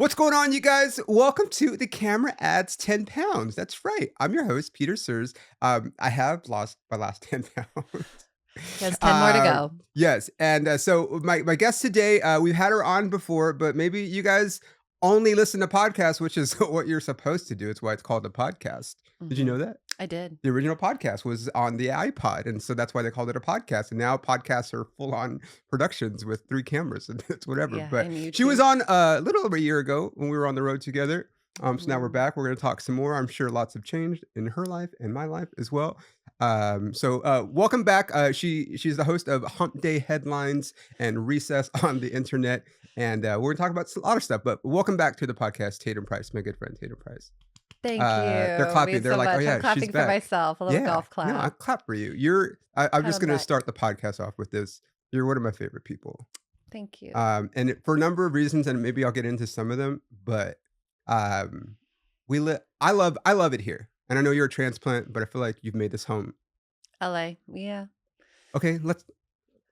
What's going on, you guys? Welcome to The Camera Adds 10 Pounds. That's right. I'm your host, Peter Sears. I have lost my last 10 pounds. He has 10 more to go. Yes. And so my guest today, we've had her on before, but maybe you guys only listen to podcasts, which is what you're supposed to do. It's why it's called a podcast. Did you know that? I did. The original podcast was on the iPod, and so that's why they called it a podcast. And now podcasts are full-on productions with 3 cameras, and it's whatever. Yeah, But and she was YouTube. on a little over a year ago when we were on the road together. So now we're Mhm. back. We're going to talk some more. I'm sure lots have changed in her life and my life as well. Welcome back. She's the host of Hump Day Headlines and Recess on the Internet, and we're going to talk about a lot of stuff. But welcome back to the podcast, Tatum Price, my good friend Tatum Price. Thank They're you. clapping. Means They're so like, "Oh much. yeah, I'm she's clapping for back." myself. A little golf No, I clap. clap for you. I'm just Pat on gonna back. start the podcast off with this. You're one of my favorite people. Thank you. For a number of reasons, and maybe I'll get into some of them, but um, I love it here. And I know you're a transplant, but I feel like you've made this home. LA. Yeah. Okay, let's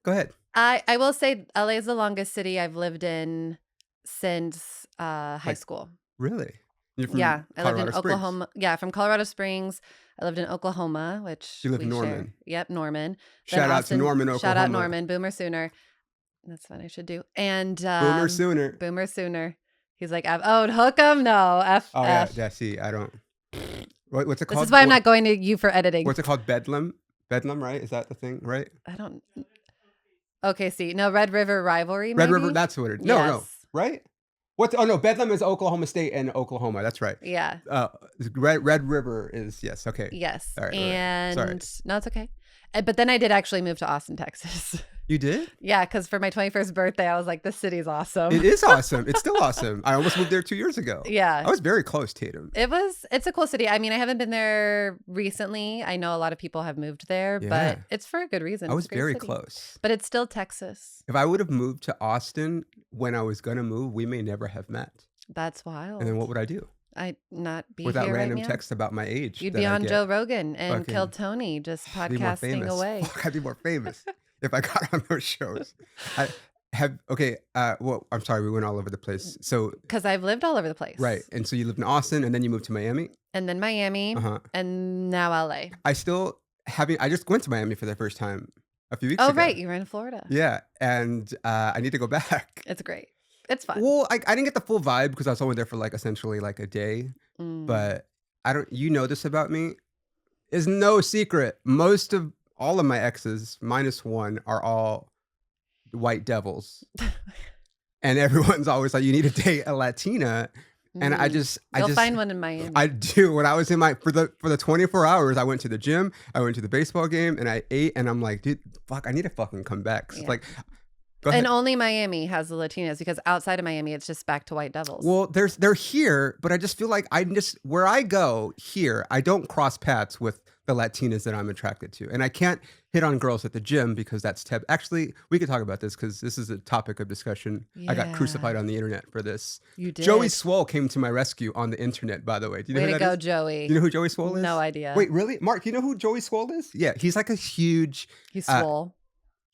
go ahead. I will say LA is the longest city I've lived in since high Like, school. really? You're from Yeah. I lived in Colorado Springs. Oklahoma. Yeah, from Colorado Springs. I lived in Oklahoma, which You live in we share. Norman. Yep, Norman. Then Shout out to Austin. Norman, Shout out Oklahoma. Norman. Boomer Sooner. That's what I should do. And Boomer Sooner. Boomer Sooner. He's like, hook 'em? No, F. Oh yeah, see, I don't. What's it This called? is why I'm not going to you for editing. What's it called? Bedlam? Bedlam, right? Is that the thing, right? I don't. Okay, see, no, Red River Rivalry. Red Maybe? River, that's what it is. No, Yes. right? What's oh no, Bedlam is Oklahoma State and Oklahoma. That's right. Yeah. Red River is yes. Okay. Yes. All right, And Sorry. no, it's okay. But then I did actually move to Austin, Texas. You did? Yeah, because for my 21st birthday, I was like, this city's awesome. It is awesome. It's still awesome. I almost moved there 2 years ago. Yeah. I was very close, Tatum. It's a cool city. I mean, I haven't been there recently. I know a lot of people have moved there, Yeah. but it's for a good reason. I was It's a great very city. close. But it's still Texas. If I would have moved to Austin when I was gonna move, we may never have met. That's wild. And then what would I do? I'd not be With that here random right now. text about my age. You'd that be I on get. Joe Rogan and Fucking- Kill Tony, just I'd be more podcasting famous. away. Fuck, I'd be more famous if I got on those shows. Well, I'm sorry, we went all over the place. So Because I've lived all over the place. right. And so you lived in Austin and then you moved to Miami? And then Miami, Uh-huh. and now LA. I just went to Miami for the first time a few weeks Oh, ago. right. You were in Florida. Yeah. And I need to go back. It's great. It's fun. Well, I didn't get the full vibe because I was only there for like essentially like a day. Mm. But you know this about me. It's no secret. Most of all of my exes, minus one, are all white devils. And everyone's always like, you need to date a Latina. And I Mm. just You'll find one in Miami. I do. When I was in for the 24 hours, I went to the gym, I went to the baseball game, and I ate, and I'm like, dude, fuck, I need to fucking come back. So it's Yeah. like, go ahead. And only Miami has the Latinas, because outside of Miami, it's just back to white devils. Well, they're here, but I just feel like where I go here, I don't cross paths with the Latinas that I'm attracted to, and I can't hit on girls at the gym because that's Actually, we could talk about this because this is a topic of discussion. I got Yeah. crucified on the internet for this. You did. Joey Swole came to my rescue on the internet, by the way. Do you know Way who to that go, is? Joey. Do you know who Joey Swole is? No idea. Wait, really? Mark, you know who Joey Swole is? Yeah, he's like a huge. He's uh, swole.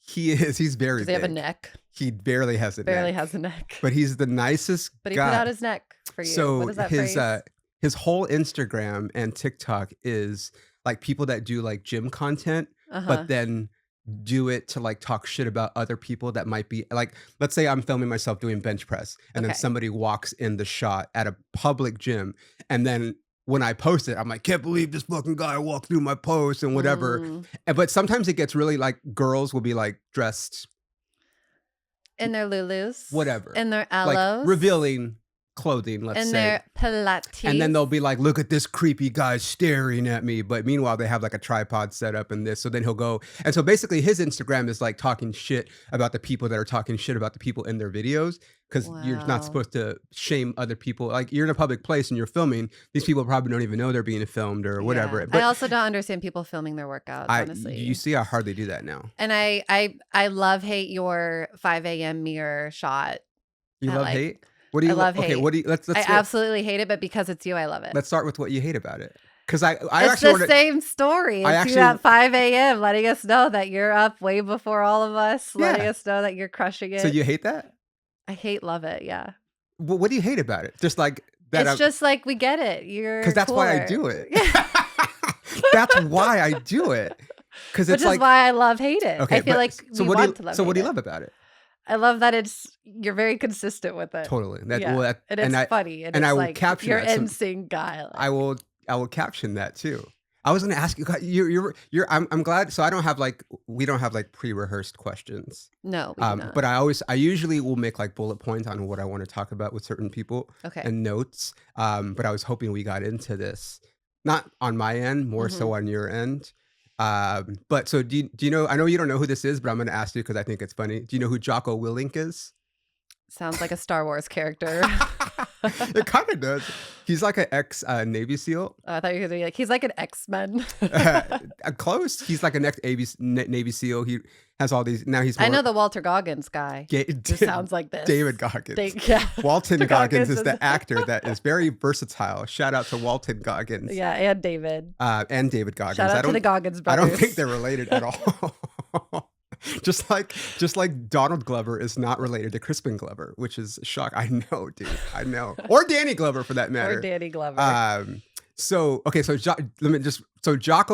He is. He's very Does he have a big. neck? He barely has a Barely neck. has a neck. But he's the nicest But he guy. put out his neck for you. So What is that his phrase? his whole Instagram and TikTok is like people that do like gym content, Uh-huh. but then do it to like talk shit about other people that might be like, let's say I'm filming myself doing bench press, and then Okay. somebody walks in the shot at a public gym, and then when I post it, I'm like, can't believe this fucking guy walked through my post and whatever. Mm. But sometimes it gets really like girls will be like dressed In their Lulus. whatever, In their like aloes. revealing clothing, let's In say. their Pilates. And then they'll be like, look at this creepy guy staring at me. But meanwhile, they have like a tripod set up and this. So then he'll go. And so basically his Instagram is like talking shit about the people that are talking shit about the people in their videos. Because you're Wow. not supposed to shame other people. Like you're in a public place and you're filming. These people probably don't even know they're being filmed or whatever. Yeah. But I also don't understand people filming their workouts, honestly. you see, I hardly do that now. And I love hate your 5 a.m. mirror shot. You I love like- hate? What do you I love Okay, hate. what do you let's I get- absolutely hate it, but because it's you, I love it. let's start with what you hate about it. Because I It's actually the want same story. I It's actually- you at 5 a.m. letting us know that you're up way before all of us, letting Yeah. us know that you're crushing it. So you hate that? I hate love it. Yeah. What do you hate about it? Just like that It's I'm just like, we get it. because You're that's why I cooler. do it. That's why I do it. Because Which it's is like, why I love hate it. I okay, feel but like we want to love what hate do you it. love about it? I love that you're very consistent with it. Totally. Yeah. And it's funny, and and I it's will like caption your that. So NSYNC guy. I Like, will I will caption that too. I was gonna ask you, I'm glad. So I don't have like we don't have like pre-rehearsed questions. no, we do But not. I usually will make like bullet points on what I want to talk about with certain people Okay. and notes. But I was hoping we got into this, not on my end, more Mhm. so on your end. But so do you know? I know you don't know who this is, but I'm going to ask you because I think it's funny. Do you know who Jocko Willink is? Sounds like a Star Wars character. It kind of does. He's like an ex Navy SEAL. I thought you were gonna be like, he's like an X-Men. Close. He's like a next Navy SEAL. He has all these. Now he's I more know the Walter Goggins guy. Who sounds like this. David Goggins. Yeah. Walton Walter Goggins is is the actor that is very versatile. Shout out to Walton Goggins. Yeah, and David. And David Goggins. Shout out to the Goggins I brothers. don't think they're related at all. just like Donald Glover is not related to Crispin Glover, which is a shock. I know, dude. I know. Or Danny Glover for that matter. Or Danny Glover. So okay, so Jocko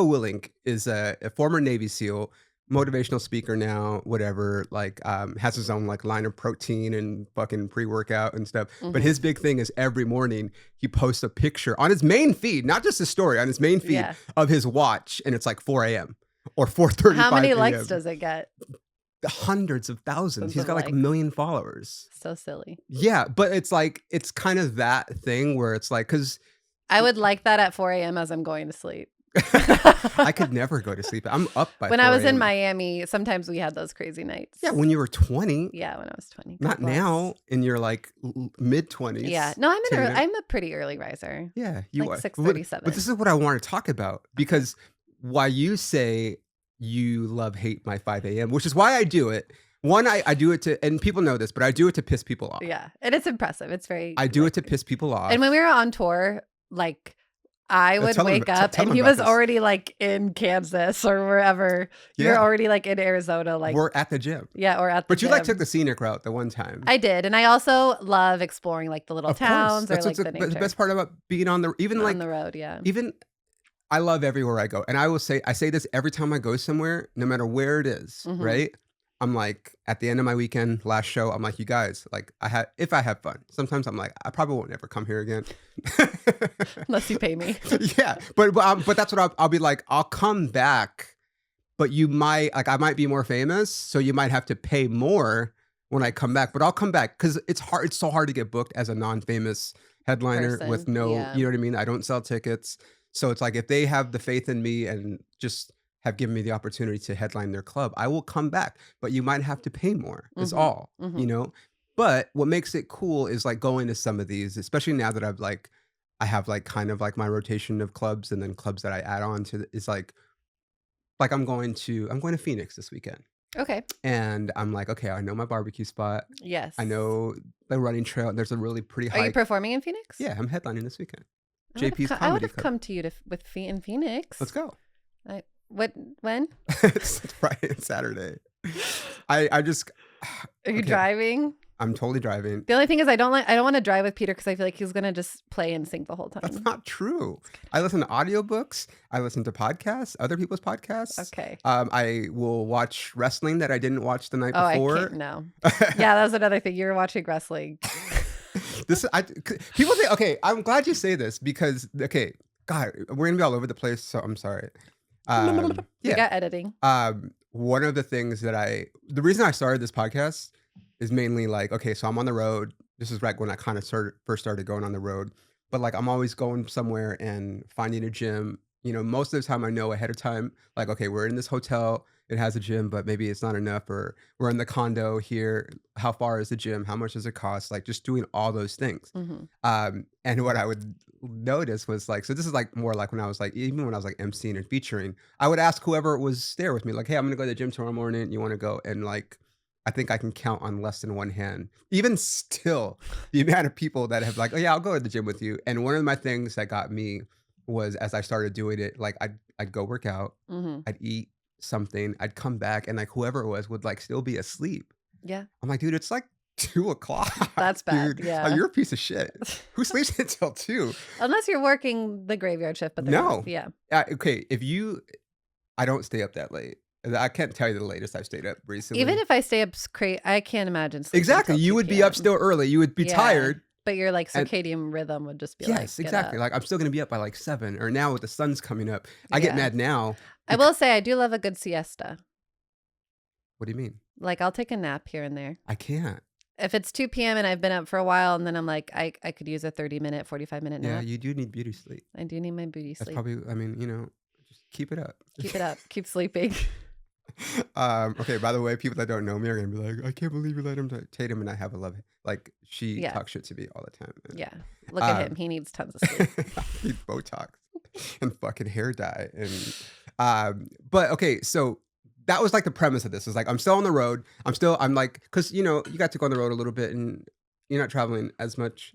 Willink is a former Navy SEAL, motivational speaker now, whatever, like has his own like line of protein and fucking pre-workout and stuff. But his big thing is every morning he posts a picture on his main feed, not just his story, on his main feed of his watch, and it's like 4 a.m. or 4:35 How many a.m. likes does it get? Hundreds of thousands. He's got like a Like, million followers. so silly. Yeah, but it's like it's kind of that thing where it's like because I would like that at 4 a.m. as I'm going to sleep. I could never go to sleep. I'm up by When 4 I was in a.m. Miami, sometimes we had those crazy nights. Yeah, when you were 20. Yeah, when I was 20. Not God bless. now in your like mid 20s. Yeah. No, I'm a pretty early riser. Yeah, you like are. 6:37. But this is what I want to talk about because why you say you love hate my 5 a.m., which is why I do it. One, I do it to, and people know this, but I do it to piss people off. Yeah. And it's impressive. It's very I do it to piss people off. And when we were on tour, like I would tell 'em- wake tell- up tell and 'em he about was this. already like in Kansas or wherever. You're Yeah. already like in Arizona, like We're at the gym. yeah, or at the But you like gym. took the scenic route the one time. I did, and I also love exploring like the little Of course. towns or That's like what's the the nature best part about being on the, even like, on the road. Yeah, even, I love everywhere I go. And I say this every time I go somewhere, no matter where it is, Mhm. right? I'm like, at the end of my weekend, last show, I'm like, you guys, like, if I have fun, sometimes I'm like, I probably won't ever come here again. unless you pay me. Yeah, but that's what I'll be like. I'll come back, but you might like I might be more famous, so you might have to pay more when I come back. But I'll come back because it's hard. It's so hard to get booked as a non-famous headliner with Person, no, yeah. you know what I mean. I don't sell tickets, so it's like if they have the faith in me and just have given me the opportunity to headline their club, I will come back. But you might have to pay more. Is Mhm, all mhm. you know. But what makes it cool is like going to some of these, especially now that I have like kind of like my rotation of clubs and then clubs that I add on to is like I'm going to Phoenix this weekend. Okay. And I'm like, okay, I know my barbecue spot. Yes. I know the running trail. There's a really pretty Are you hike. performing in Phoenix? Yeah, I'm headlining this weekend. I would've JP's co- I would Comedy have Club. come to you in Phoenix. Let's go. When? It's Friday and Saturday. I just Are you Okay. driving? I'm totally driving. The only thing is I don't want to drive with Peter because I feel like he's gonna just play and sing the whole time. That's not true. I listen to audiobooks. I listen to podcasts, other people's podcasts. Okay. I will watch wrestling that I didn't watch the night Oh, I before. can't. No. Yeah, that was another thing. You were watching wrestling. People say, okay, I'm glad you say this because, okay, God, we're gonna be all over the place, so I'm sorry. We Yeah. got editing. One of the things the reason I started this podcast is mainly like, okay, so I'm on the road. This is right when I kind of first started going on the road, but like I'm always going somewhere and finding a gym. You know, most of the time I know ahead of time, like, okay, we're in this hotel, it has a gym, but maybe it's not enough, or we're in the condo here. How far is the gym? How much does it cost? Like just doing all those things. Mhm. And what I would notice was like, so this is like more like when I was like, even when I was like emceeing and featuring, I would ask whoever was there with me, like, hey, I'm gonna go to the gym tomorrow morning. You want to go? And like, I think I can count on less than one hand, even still, the amount of people that have like, oh yeah, I'll go to the gym with you. And one of my things that got me was as I started doing it, like I'd go work out, Mhm. I'd eat something, I'd come back, and like whoever it was would like still be asleep. Yeah. I'm like, dude, it's like 2 o'clock, That's bad, dude. Like, yeah. you're a piece of shit. Who sleeps until 2? Unless you're working the graveyard shift, but they're not. No. Yeah. Okay, if you I don't stay up that late. I can't tell you the latest I've stayed up Even recently. if I stay up I can't imagine sleeping Exactly, till you 2 would be up PM. still early, you would be Yeah. tired, But your, like, and circadian rhythm would just be like, yes, "Get exactly, up." like, I'm still gonna be up by, like, 7, or now with the sun's coming up. I get Yeah. mad now I becau will say I do love a good siesta. What do you mean? Like, I'll take a nap here and there. I can't. If it's 2 PM and I've been up for a while and then I'm like, I could use a 30-minute, 45-minute Yeah, nap. you do need beauty sleep. I do need my booty That's sleep. probably I mean, just keep it up. Keep it up. Keep sleeping. Okay, by the way, people that don't know me are gonna be like, "I can't believe you let him do." Tatum and I have a love like, she Yeah. talks shit to me all the time, and, Yeah. Look at him. He needs tons of sleep. I need Botox and fucking hair dye, and, but okay, so that was, like, the premise of this, is, like, I'm still on the road, I'm, like, 'cause, you got to go on the road a little bit, and you're not traveling as much,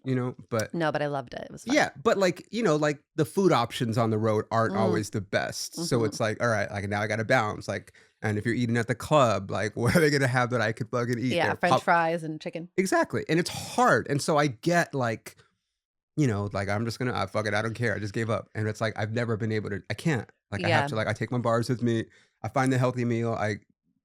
but No, but I loved it. It was fun. yeah, but, like, like, the food options on the road aren't Mm, always the best, so mhm. it's like, "Alright, like, now I gotta balance," like, and if you're eating at the club, like, what are they gonna have that I could fucking eat Yeah, there? french fries and chicken. Exactly, and it's hard, and so I get, like, like, I'm just gonna fuck it, I don't care, I just gave up, and it's like, I've never been able to I can't, like, I have Yeah. to, like, I take my bars with me, I find the healthy meal, I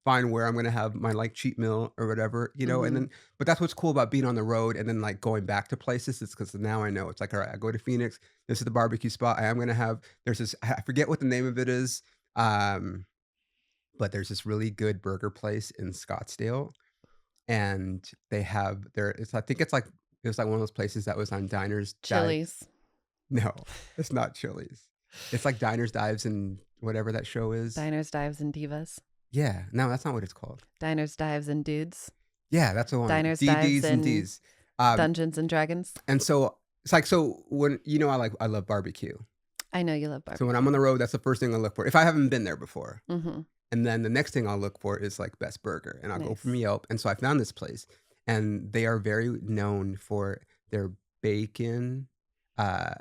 find where I'm gonna have my, like, cheat meal or whatever, and Mhm. then but that's what's cool about being on the road and then, like, going back to places, is because now I know it's like, "Alright, I go to Phoenix, this is the barbecue spot I am gonna have." There's this I forget what the name of it is, um, but there's this really good burger place in Scottsdale, and they have their it's I think it was like one of those places that was on Diners, Dives. Chili's. No, it's not Chili's. It's like Diners, Dives, and whatever that show is. Diners, dives, and divas. Yeah, no, that's not what it's called. Diners, dives, and dudes. Yeah, that's the one. Diners, dives, DDs and and Ds. Um, Dungeons and Dragons. and so it's like so when I love barbecue. I know you love So when I'm on barbecue. the road, that's the first thing I look for. If I haven't been there before. Mhm. And then the next thing I'll look for is like best burger. And I'll go from Nice. Yelp. And so I found this place. And they are very known for their bacon, uh,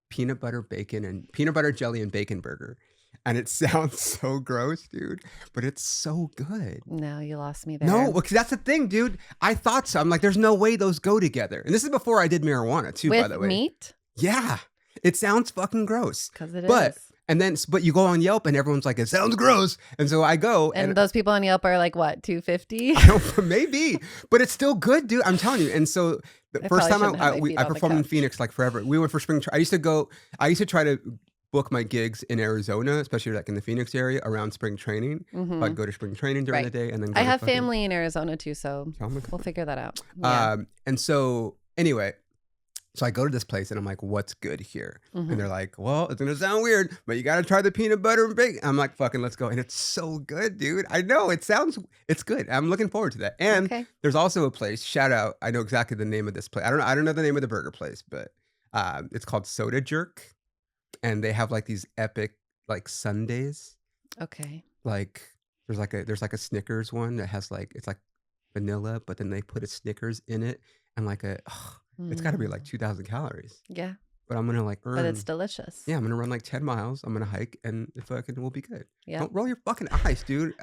peanut butter bacon and peanut butter jelly and bacon burger. And it sounds so gross, dude, but it's so good. No, you lost me No, there. because that's the thing, dude. I thought so. I'm like, there's no way those go together. And this is before I did marijuana too, by With the way. meat? Yeah. It sounds fucking gross. 'Cause it But is. but you go on Yelp and everyone's like, it sounds gross. And so I go and And those people on Yelp are like, what, 250? I don't maybe, but it's still good, dude. I'm telling you. And so the I first probably time shouldn't have my feet I on the performed in couch. Phoenix like forever. We went for I used to try to book my gigs in Arizona, especially like in the Phoenix area around spring training. I'd Mhm. go to spring training during the Right. day and then I go to have fucking family in Arizona too, so tell me. we'll figure that out. Yeah. And so anyway, so I go to this place and I'm like, what's good here? And Mhm. they're like, well, it's gonna sound weird, but you gotta try the peanut butter and bacon. I'm like, fucking let's go. And it's so good, dude. I know it's good. I'm looking forward to that. And Okay. there's also a place, shout out, I know exactly the name of this place. I don't know the name of the burger place, but it's called Soda Jerk. And they have like these epic like sundaes. Okay. Like there's like a Snickers one that has like it's like vanilla, but then they put a Snickers in it and like it's gotta be like Mm. 2,000 calories. Yeah, But I'm gonna like but it's earn delicious. yeah, I'm gonna run like 10 miles. I'm gonna hike and it fucking will be good. Yeah. Don't roll your fucking eyes, dude.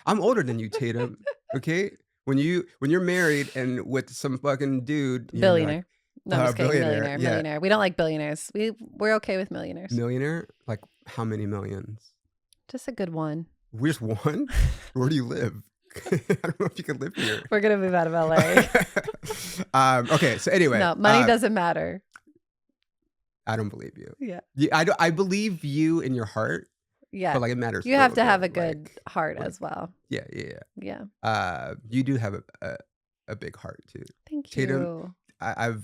I'm older than you, Tatum. Okay? When you're married and with some fucking dude, you're like, Billionaire. No, I'm just kidding. billionaire. Millionaire. Yeah. Millionaire. We don't like billionaires. We're okay with millionaires. Millionaire? Like how many millions? Just a good one. Where's one? Where do you live? I don't know if you can live here. We're gonna move out of LA. Okay, so anyway, No, money doesn't matter. I don't believe you. Yeah. I believe you in your heart, Yeah. but like it matters. You a have little to have bit, a good like, heart like as well. yeah, yeah, Yeah. yeah. You do have a big heart too. Thank Tatum, you. I'm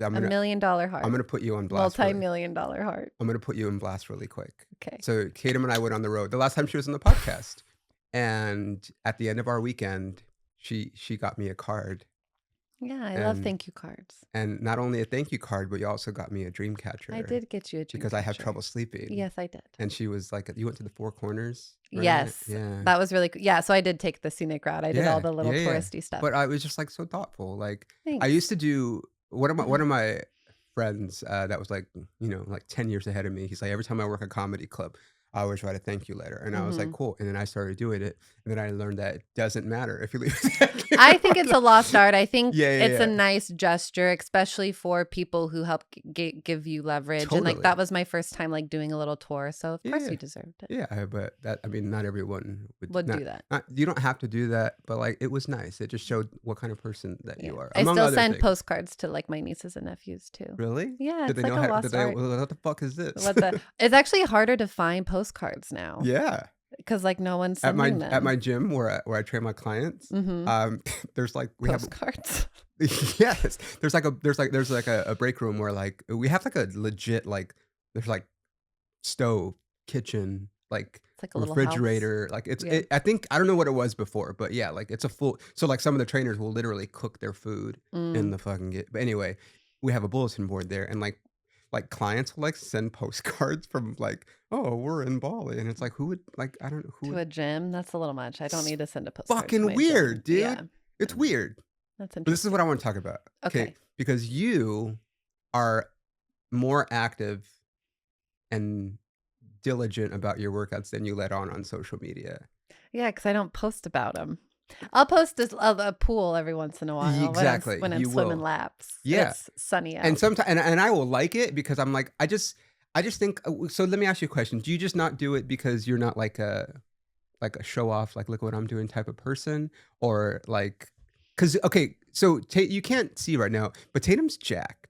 A gonna $1 million heart. I'm gonna put you on blast. Multi-million dollar heart. I'm gonna put you in blast really quick. Okay. So Tatum and I went on the road the last time she was on the podcast, and at the end of our weekend, she got me a card, Yeah, I love and thank you cards. and not only a thank you card, but you also got me a dream catcher. I did get you a dream because I have catcher. trouble sleeping. Yes, I did. And she was like, "You went to the Four Corners, right?" Yes. Yeah. That was really yeah, so I did take the scenic route. I did all the little yeah, yeah. touristy stuff. But I was just like so thoughtful. Like I Thanks. used to do one of my friends that was like, like 10 years ahead of me. He's like, every time I work a comedy club, I always write a thank you letter. And I was like, Mhm. cool. And then I started doing it. And then I learned that it doesn't matter if you leave a thank you I note think on it's a lost art. I think Yeah, yeah, it's a yeah. nice gesture, especially for people who help give you leverage. And like Totally. that was my first time like doing a little tour, so of course Yeah. you deserved it. Yeah, but that I mean, not everyone would Would do that. not you don't have to do that, but, like, it was nice. It just showed what kind of person that Yeah. you are, I among still other send things. postcards to like my nieces and nephews too. Really? Yeah, Did it's they like know a how did lost they art. what the fuck is this? What the It's actually harder to find postcards now Yeah. because like no one's sending At my them. gym where I train my clients, Mhm. there's, like we have Postcards. yes, there's like a break room where, like we have, like, a legit, like there's, like, stove, kitchen, like, It's like a little house. refrigerator, like, Yeah. I think I don't know what it was before, but yeah, like, it's a full so, like, some of the trainers will literally cook their food in Mm. the fucking get but anyway, we have a bulletin board there, and, like, clients will, like, send postcards from, like, "Oh, we're in Bali," and it's like, who would like, I don't know who To would a gym? That's a little much. I don't it's need to send a postcard to fucking my gym. weird, dude. Yeah. It's Mm, weird. that's But this is what interesting. I wanna talk about, okay? Okay. Because you are more active and diligent about your workouts than you let on social media. Yeah, because I don't post about them. I'll post this of a pool every once in a while Exactly, when I'm you swimming will. laps and Yeah, it's sunny and out. sometimes and I will like it because I'm like, I just think so let me ask you a question. Do you just not do it because you're not like a show off, like, "Look what I'm doing" type of person? Or like, because okay, so you can't see right now, but Tatum's jacked.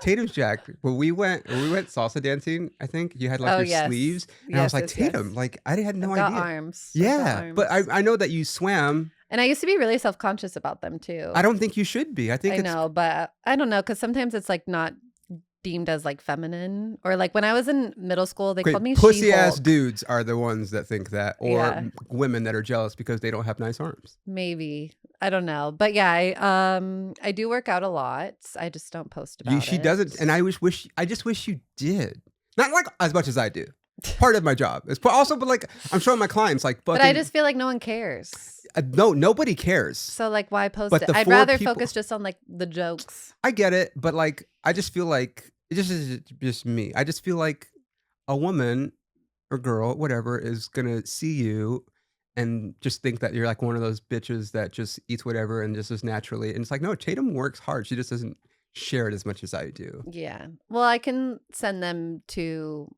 Tatum's jacked. When we went salsa dancing, I think, you had, like, Oh, your yes. sleeves, and I was Yes, like, yes, yes. "Tatum, like, I had I've no got idea." arms. I've got Yeah, but arms. I know that you swam. And I used to be really self-conscious about them I too. don't think you should be. I think I it's know, but I don't know because sometimes it's, like, not deemed as, like, feminine or, like, when I was in middle school, they called great. me Pussy ass She-Hulk. dudes are the ones that think that, or Yeah, women that are jealous because they don't have nice arms. maybe. I don't know. But, yeah, I do work out a lot. I just don't post about She it. doesn't, and I just wish you did. Not like as much as I do. Part of my job. Also, but like I'm showing my clients, like But I fucking just feel like no one cares. no, nobody cares. So, like, why post But it? the I'd four rather people, focus just on, like, the jokes. I get it, but like I just feel like it just is just me. I just feel like a woman or girl, whatever, is gonna see you and just think that you're like one of those bitches that just eats whatever and just is naturally. And it's like, no, Tatum works hard. She just doesn't share it as much as I do. Yeah. Well, I can send them to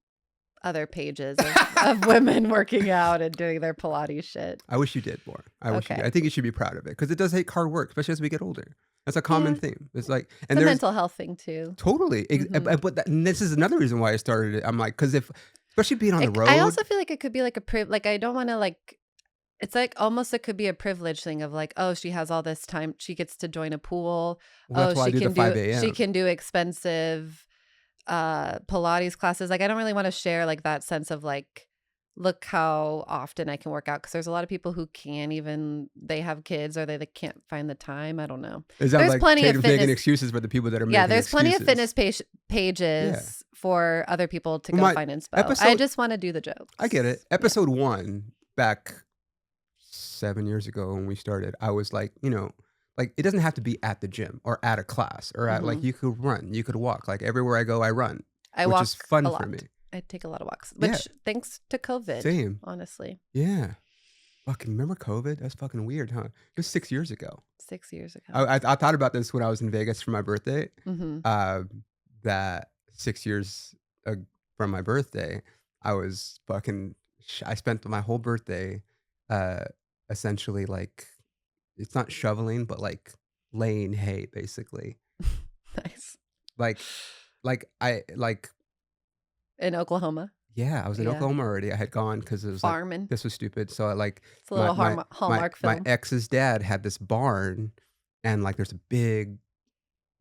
other pages of women working out and doing their Pilates shit. I wish you did more. I wish you did. I Okay. think you should be proud of it because it does take hard work, especially as we get older. That's a common Yeah. theme. It's like, It's and a there's mental health thing too. totally, Mhm. but and this is another reason why I started it. I'm like, because if, especially being on the I road, also feel like it could be like a like I don't want to like it's like almost it could be a privilege thing of like, oh, she has all this time. She gets to join a pool. well, that's Oh, why I do the 5 she a.m. can do expensive Pilates classes. Like I don't really want to share like that sense of like look how often I can work out because there's a lot of people who can't even they have kids or they can't find the time. I don't know. It sounds There's like plenty of Tatum's making fitness. excuses for the people that are Yeah, making there's plenty of excuses. fitness Yeah. pages for other people to Well, go my find inspo. I episode, just want to do the I get it. jokes. Yeah. Episode one, back 7 years ago when we started, I was like, like it doesn't have to be at the gym or at a class or at like Mhm. you could run, you could walk. Like everywhere I go, I run, I which is walk a fun for me. lot. I take a lot of walks, Yeah, which thanks to COVID, same. honestly, Yeah. Fucking remember COVID? That's fucking weird, huh? It was 6 years ago. 6 years ago. I thought about this when I was in Vegas for my birthday. Mhm. That 6 years from my birthday, I was fucking. I spent my whole birthday, uh, essentially like it's not shoveling, but like laying hay, basically. Nice. Like, I like In Oklahoma? yeah, I was in Yeah. Oklahoma already. I had gone because it was like Farming. this was stupid. So I like It's a little my Hallmark my film. ex's dad had this barn, and like there's a big.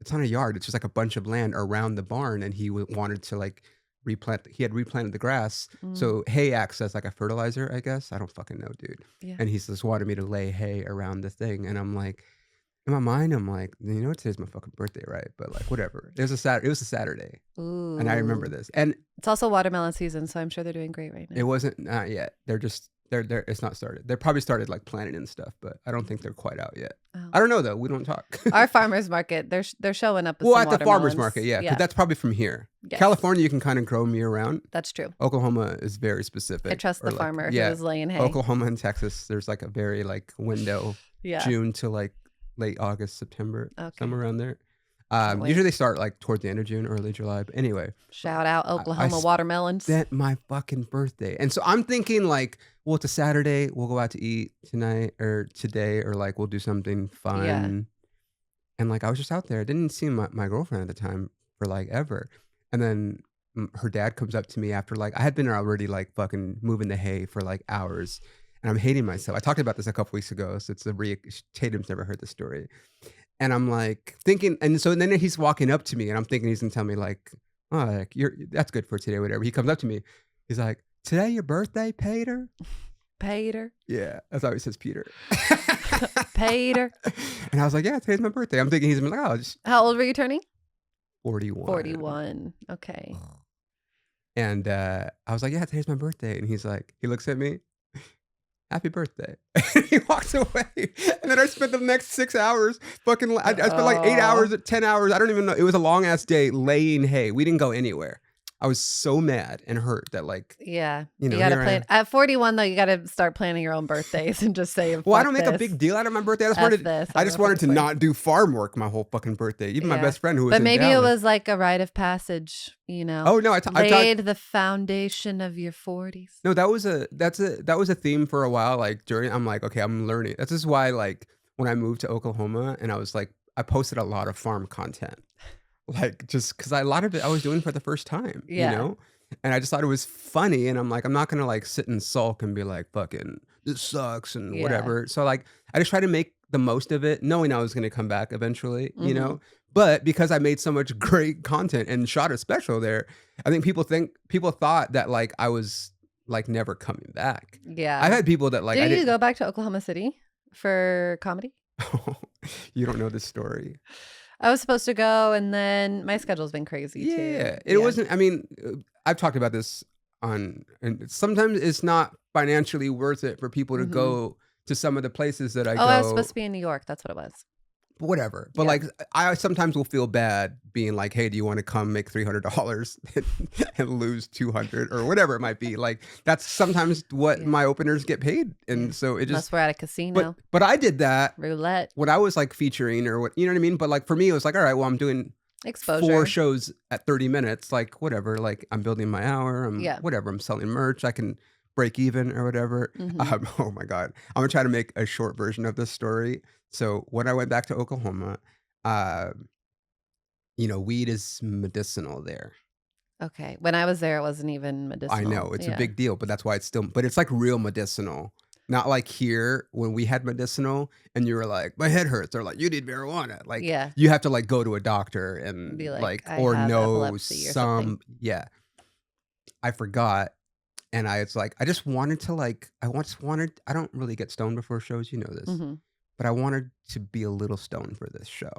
It's not a yard. It's just like a bunch of land around the barn, and he wanted to like replant. He had replanted the grass, Mm, so hay acts as like a fertilizer, I guess. I don't fucking know, dude. yeah. And he's just wanted me to lay hay around the thing, and I'm like, in my mind, I'm like, today's my fucking birthday, right? But like, whatever. It was a Saturday, and I remember Ooh. this, and It's also watermelon season, so I'm sure they're doing great right it now. wasn't not yet. They're just It's not started. They probably started, like, planning and stuff, but I don't think they're quite out yet. Oh. I don't know, though, we don't talk. Our farmers market, they're showing up with Well, some at the farmer's watermelons. market, yeah, because Yeah. that's probably from here. Yes. California, you can kinda grow them year-round. That's true. Oklahoma is very I specific, trust or, the like farmer who yeah, is laying hay. Oklahoma and Texas, there's, like, a very, like, window, Yeah. June to, like, late August, September, Okay. somewhere around there. Can't wait. Usually they start, like, toward the end of June, early July, but anyway, Shout out I Oklahoma watermelons. spent my fucking birthday, and so I'm thinking, like, well, it's a Saturday, we'll go out to eat tonight or today, or, like, we'll do something Yeah. fun, and, like, I was just out there. I didn't see my girlfriend at the time for, like, ever, and then, her dad comes up to me after, like I had been already, like, fucking moving the hay for, like, hours, and I'm hating myself. I talked about this a couple weeks ago, so it's a Tatum's never heard the story, and I'm, like, thinking and so then he's walking up to me, and I'm thinking he's gonna tell me, like, "Oh, like, you're that's good for today," whatever. He comes up to me, he's like, "Today your birthday, Pater?" Pater. Yeah, that's how he says Peter. Pater. And I was like, "Yeah, today's my birthday." I'm thinking he's gonna be like, "Oh, just How old were you turning? 41." 41. Okay. And, I was like, "Yeah, today's my birthday." And he's like he looks at me, "Happy birthday." And he walks away. And then I spent the next 6 hours fucking I spent like 8 Oh. hours, 10 hours, I don't even know. It was a long ass day laying hay. We didn't go anywhere. I was so mad and hurt that, like, Yeah. you You know, gotta here I plan am. at 41 though, you gotta start planning your own birthdays and just say, Well, I "Fuck don't make a this. big deal out of my birthday. F this. I I'm just gonna wanted to fucking plan." not do farm work my whole fucking birthday. Even my Yeah. best friend who was But in maybe it Dallas. was like a rite of passage, Oh, no, I talked laid the foundation of your 40s. no, that was a theme for a while, like, during I'm like, "Okay, I'm learning." This is why, like, when I moved to Oklahoma and I was like I posted a lot of farm content, like, just because a lot of it I was doing for the first time, you Yeah. know? And I just thought it was funny, and I'm like, I'm not gonna, like, sit and sulk and be like, "Fucking this sucks," and Yeah. whatever. So, like, I just try to make the most of it, knowing I was gonna come back eventually, you Mhm. know? But because I made so much great content and shot a special there, I think people thought that, like, I was, like, never coming back. I've Yeah. had people that, like, I Didn't you didn't go back to Oklahoma City for comedy? You don't know this story. I was supposed to go, and then my schedule's been crazy too. Yeah, it Yeah. wasn't I mean, I've talked about this on and sometimes it's not financially worth it for people to Mhm. go to some of the places that I Oh, I was supposed go, to be in New York, that's what it was. whatever. But, Yeah. like, I sometimes will feel bad being like, "Hey, do you wanna come make $300 and lose 200," or whatever it might be. Like, that's sometimes what Yeah. my openers get paid, Yeah. and so it just Unless we're at a but casino. but I did that Roulette. when I was, like, featuring or what you know what I mean? But, like, for me, it was like, "Alright, well, I'm doing 4 Exposure. shows at 30 minutes, like, whatever, like, I'm building my hour, Yeah. whatever, I'm selling merch, I can break even or whatever." Mhm. Oh my god. I'm gonna try to make a short version of this story. So, when I went back to Oklahoma, uh, weed is medicinal there. Okay. When I was there, it wasn't even I medicinal. know, it's a Yeah. big deal, but that's why it's still but it's, like, real medicinal. Not like here when we had medicinal and you were like, "My head hurts." They're like, "You need marijuana." Like, Yeah. you have to, like, go to a doctor Be and, like, like "I or have know epilepsy," or something. yeah. I forgot, and it's like, I just wanted to, like I don't really get stoned before shows, you know this, Mhm. but I wanted to be a little stoned for this show,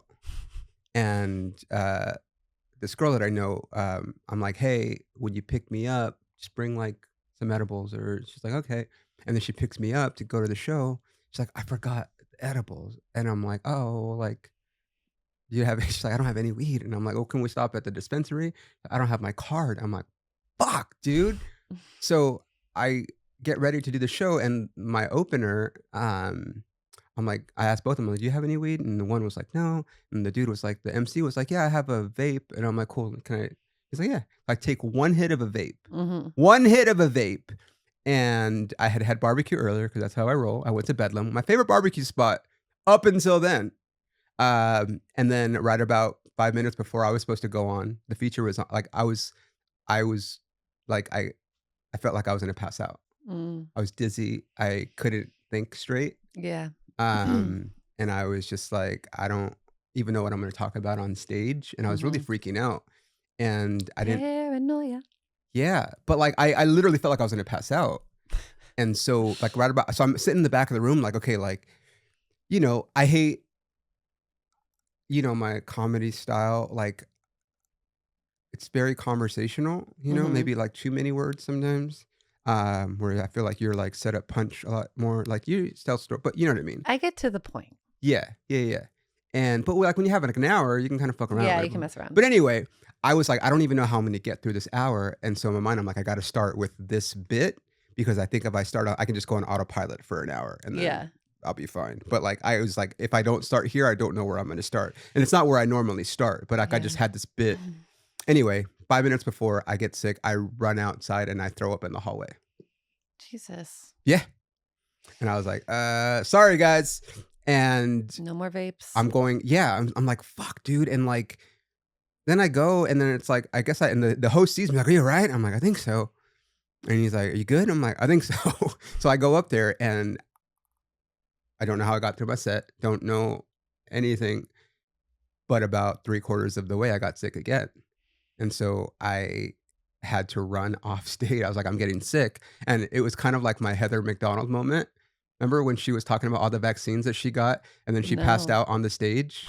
and, this girl that I know, I'm like, "Hey, when you pick me up, just bring, like, some edibles," or she's like, "Okay," and then she picks me up to go to the show. She's like, "I forgot the edibles," and I'm like, "Oh, well, like, do you have" she's like, "I don't have any weed," and I'm like, "Oh, can we stop at the dispensary?" "I don't have my card." I'm like, "Fuck, dude." So, I get ready to do the show, and my opener, I'm like I asked both of them, like, "Do you have any weed?" And the one was like, "No." And the dude was like the MC was like, "Yeah, I have a vape." And I'm like, "Cool, can I" he's like, "Yeah." I take 1 hit of a vape. Mhm. 1 hit of a vape. And I had had barbecue earlier because that's how I roll. I went to Bedlam, my favorite barbecue spot up until then. And then right about 5 minutes before I was supposed to go on, the feature was on like, I was like, I felt like I was gonna pass out. Mm. I was dizzy. I couldn't think straight. Yeah. And I was just like, I don't even know what I'm gonna talk about on stage, and I was really Mhm. freaking out, and I didn't Paranoia. yeah, but, like, I literally felt like I was gonna pass out, and so, like, so I'm sitting in the back of the room, like, okay, like, I hate, my comedy style, like, it's very conversational, Mhm. maybe, like, too many words sometimes, where I feel like you're like set up punch a lot more, like you stealth store, but you know what I mean? I get to the point. Yeah, yeah, yeah. And but like when you have like an hour, you can kind of fuck around, Yeah, right? you can mess around. But anyway, I was like, I don't even know how I'm gonna get through this hour, and so in my mind, I'm like, I got to start with this bit because I think if I start, I can just go on autopilot for an hour, and then Yeah. I'll be fine. But like, I was like, if I don't start here, I don't know where I'm gonna start, and it's not where I normally start. But like, I Yeah. just had this bit. Anyway, 5 minutes before I get sick, I run outside and I throw up in the hallway. Jesus. Yeah, and I was like, sorry guys, and No more vapes. I'm going, yeah, I'm like, fuck, dude. And like, then I go, and then it's like, I guess and the host sees me like, are you all right? I'm like, I think so. And he's like, are you good? I'm like, I think so. So I go up there and I don't know how I got through my set. Don't know anything. But about 3/4 of the way, I got sick again. And so I had to run off stage. I was like, I'm getting sick. And it was kind of like my Heather McDonald moment. Remember when she was talking about all the vaccines that she got and then she passed No. out on the stage?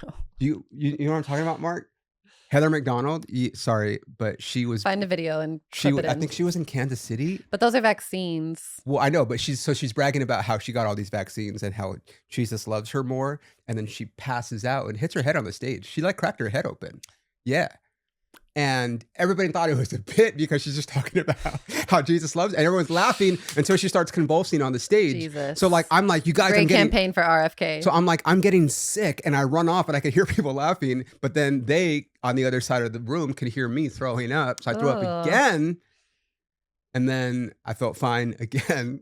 No. You know what I'm talking about, Mark? Heather McDonald, sorry, but Find a video and clip it I in. think she was in Kansas City. But those are vaccines. Well, I know, but she's bragging about how she got all these vaccines and how Jesus loves her more, and then she passes out and hits her head on the stage. She like cracked her head open. Yeah. And everybody thought it was a bit because she's just talking about how Jesus loves, and everyone's laughing until she starts convulsing on the stage. Jesus. So like, I'm like, you guys, Great I'm getting campaign for RFK. So I'm like, I'm getting sick, and I run off, and I could hear people laughing, but then they on the other side of the room could hear me throwing up. So I threw up Ugh. again, and then I felt fine again.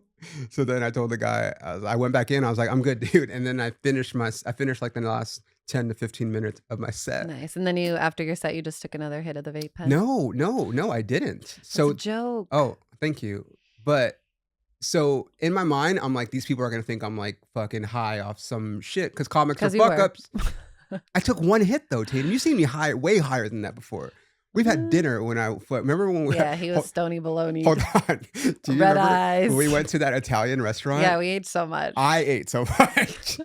So then I told the guy, I went back in. I was like, I'm good, dude. And then I finished like the last 10 to 15 minutes of my set. Nice. And then after your set, you just took another hit of the vape pen. No, I didn't. So, a joke. Oh, thank you. But so in my mind, I'm like, these people are gonna think I'm like fucking high off some shit because comics are you fuck were. ups. I took one hit though, Tatum. You've seen me high, way higher than that before. We've had dinner when remember when we Yeah, he was stony baloney. Hold on. Do you Red remember eyes. when we went to that Italian restaurant? Yeah, we ate so much. I ate so much.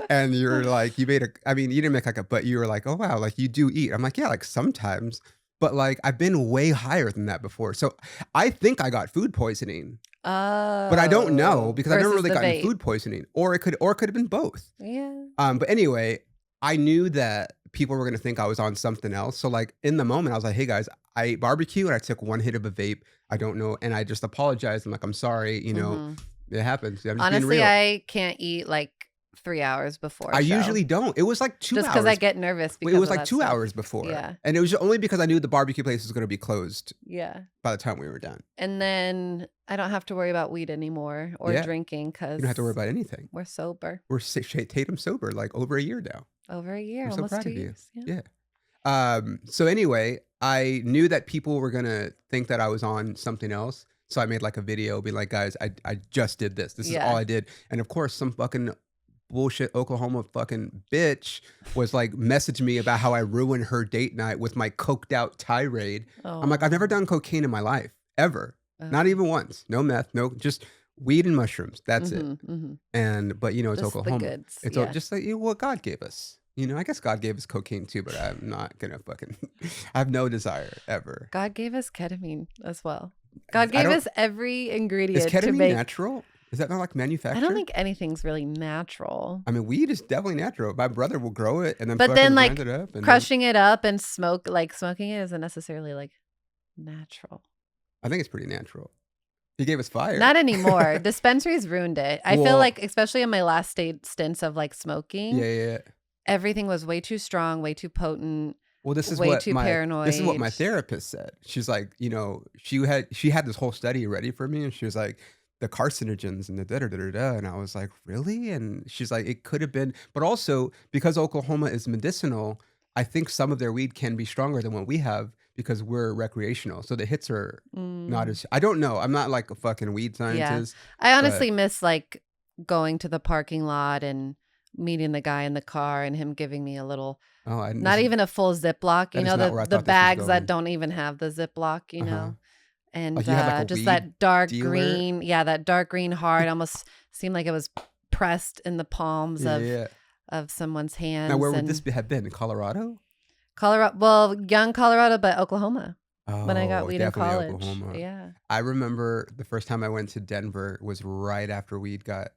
And you're like, you didn't make like but you were like, oh wow, like you do eat. I'm like, yeah, like sometimes. But like I've been way higher than that before. So I think I got food poisoning. But I don't know because I've never really gotten vape. food poisoning. Or it could have been both. Yeah. But anyway, I knew that people were gonna think I was on something else. So like in the moment, I was like, hey guys, I ate barbecue and I took one hit of a vape. I don't know. And I just apologized. I'm like, I'm sorry, you know, it happens. I'm just being Honestly, real. I can't eat like 3 hours before. I usually don't. It was like 2 hours. Just because I get nervous. It was like 2 hours before. Yeah. And it was only because I knew the barbecue place was going to be closed. Yeah. By the time we were done. And then I don't have to worry about weed anymore or drinking because you don't have to worry about anything. We're sober. We're Tatum sober like over a year now. Over a year, I'm so almost proud 2 of you. years. Yeah. So anyway, I knew that people were gonna think that I was on something else. So I made like a video being like, guys, I just did this. This is all I did. And of course, some fucking bullshit Oklahoma fucking bitch was like messaging me about how I ruined her date night with my coked out tirade. I'm like, I've never done cocaine in my life, ever. Not even once. No meth, no, just weed and mushrooms. That's it. And but you know, it's Just Oklahoma. the goods. It's just like what God gave us. You know, I guess God gave us cocaine too, but I'm not gonna fucking. I have no desire ever. God gave us ketamine as well. God gave us every ingredient Is ketamine to make. natural? Is that not like manufactured? I don't think anything's really natural. I mean, weed is definitely natural. My brother will grow it and then but then like grind it up and crushing it up and smoking it isn't necessarily like natural. I think it's pretty natural. He gave us fire. Not anymore. Dispensaries ruined it. I feel like, especially in my last stints of like smoking. Yeah. Everything was way too strong, way too potent. Well, this is way what too my paranoid. This is what my therapist said. She's like, you know, she had this whole study ready for me, and she was like, the carcinogens and the da da da da da, and I was like, really? And she's like, it could have been, but also because Oklahoma is medicinal, I think some of their weed can be stronger than what we have because we're recreational, so the hits are not as. I don't know. I'm not like a fucking weed scientist. Yeah. I honestly miss like going to the parking lot and meeting the guy in the car and him giving me a little. Not even a full Ziploc, you know, the bags that don't even have the Ziploc, you know, and like just that dark dealer? green, that dark green hard almost seemed like it was pressed in the palms of someone's hands. Now, where would this have been? In Colorado? Well, young Colorado, but Oklahoma. when I got Oh, weed in definitely college. Oklahoma. Yeah. I remember the first time I went to Denver was right after weed got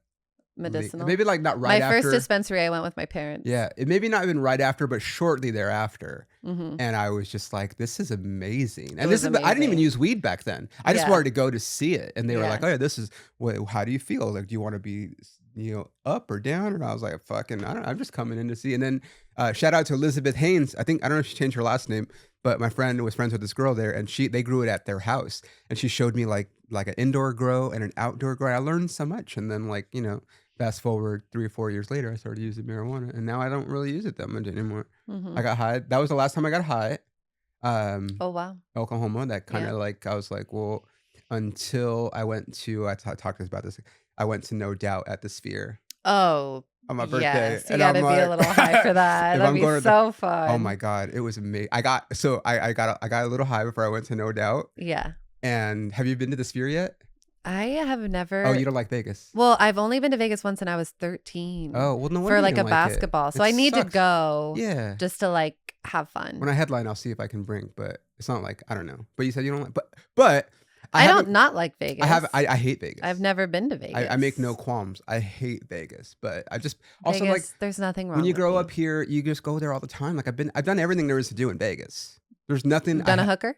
Medicinal. maybe, like, not right My first after. dispensary, I went with my parents. Yeah, it maybe not even right after, but shortly thereafter, Mhm. and I was just like, "This is amazing," It and this was is I didn't even amazing. use weed back then. I just Yeah. wanted to go to see it, and they were like, Yeah. "Oh, yeah, this is what how do you feel? Like, do you wanna be, up or down?" And I was like, "Fucking I don't I'm just coming in to see," and then, shout out to Elizabeth Haynes. I don't know if she changed her last name, but my friend was friends with this girl there, and they grew it at their house, and she showed me, like, an indoor grow and an outdoor grow. I learned so much, and then, like, fast forward 3 or 4 years later, I started using marijuana, and now I don't really use it that much anymore. I Mhm. got high. That was the last time I got high. Oh, wow. Oklahoma. That kind Yeah. of like I was like, well, until I went to talked about this. I went to No Doubt at the Sphere Oh, on my birthday, yes. You and I'm gotta be a like, little high for that. if That'd I'm be going to the, so oh my fun. god, it was amazing. I got a little high before I went to No Doubt. Yeah. And have you been to the Sphere yet? I have Oh, never you don't like Vegas? well, I've only been to Vegas once and I was 13 Oh, well, no for, wonder you like, a didn't like it. basketball, so It I need to sucks. go Yeah. just to, like, have When fun. I headline, I'll see if I can bring, but it's not like I don't know. But you said you don't like, but I I don't haven't. not like I have. Vegas. I hate I've Vegas. never been to I make no Vegas. qualms. I hate Vegas, but I just also like Vegas, there's nothing when wrong you with grow up you. here, you just go there all the time. Like I've done everything there is to do in Vegas. There's nothing. Done a hooker?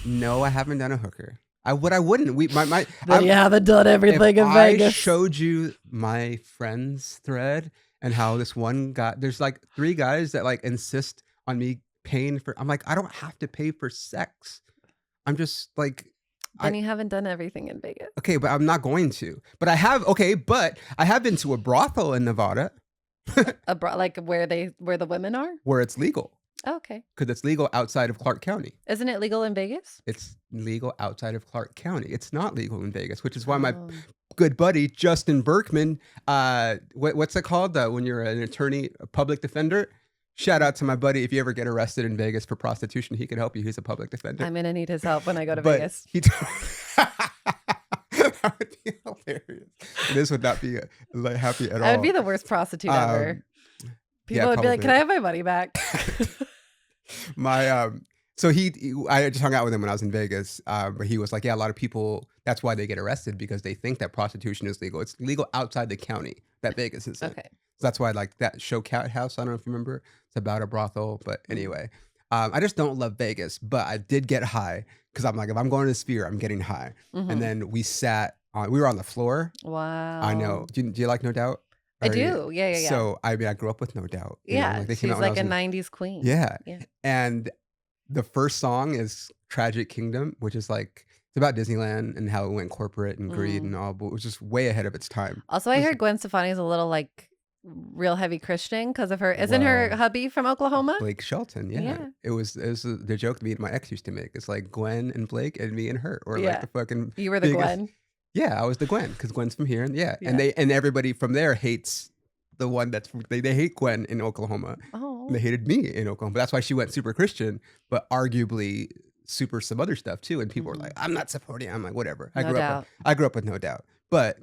No, I haven't done a hooker. I wouldn't. My Then you haven't done if everything in I Vegas. showed you my friends thread and how this one guy, there's like 3 guys that like insist on me paying for. I'm like, I don't have to pay for sex. I'm just like, Then I you haven't done everything in Vegas. okay, but I'm not going to. But I have okay, but I have been to a brothel in Nevada Like where the women are? where it's legal Oh, okay. because it's legal outside of Clark County. Isn't it legal in Vegas? It's legal outside of Clark County. It's not legal in Vegas, which is why my Oh. good buddy Justin Berkman, what's it called when you're an attorney, a public defender? Shout out to my buddy. If you ever get arrested in Vegas for prostitution, he can help you. He's a public defender. I'm gonna need his help when I go to But Vegas. he that would be hilarious. This would not be like, happy at all. I would be the worst prostitute ever. People yeah, would be like, "Can I probably. have my money back?" My so I just hung out with him when I was in Vegas, but he was like, yeah, a lot of people, that's why they get arrested because they think that prostitution is legal. It's legal outside the county that Vegas is in. Okay. So that's why like that show Cat House, I don't know if you remember, it's about a brothel, but Mhm. anyway, I just don't love Vegas, but I did get high because I'm like, if I'm going to the Sphere, I'm getting high. And Mhm. then we were on the floor. Wow. I know. Do you like No Doubt? I Or do. Yeah, yeah, yeah. So I mean, I grew up with No Doubt. Yeah, like they came she's out when I like was a in, 90s queen. yeah. Yeah. And the first song is Tragic Kingdom, which is like it's about Disneyland and how it went corporate and greed Mm. and all, but it was just way ahead of its time. Also, I Listen- heard Gwen Stefani's a little like real heavy Christian because of her. Isn't her Well, hubby from Oklahoma? Blake Shelton, yeah. Yeah. It was the joke me and my ex used to make. It's like Gwen and Blake and me and her, or like Yeah. the fucking You were the biggest- Gwen. Yeah, I was the Gwen because Gwen's from here, and Yeah. and everybody from there hates the one that's they hate Gwen in Oklahoma. Oh. And they hated me in Oklahoma. That's why she went super Christian, but arguably super some other stuff too. And people were like, "I'm not supporting." I'm like, "Whatever." No doubt. I grew up with No Doubt, but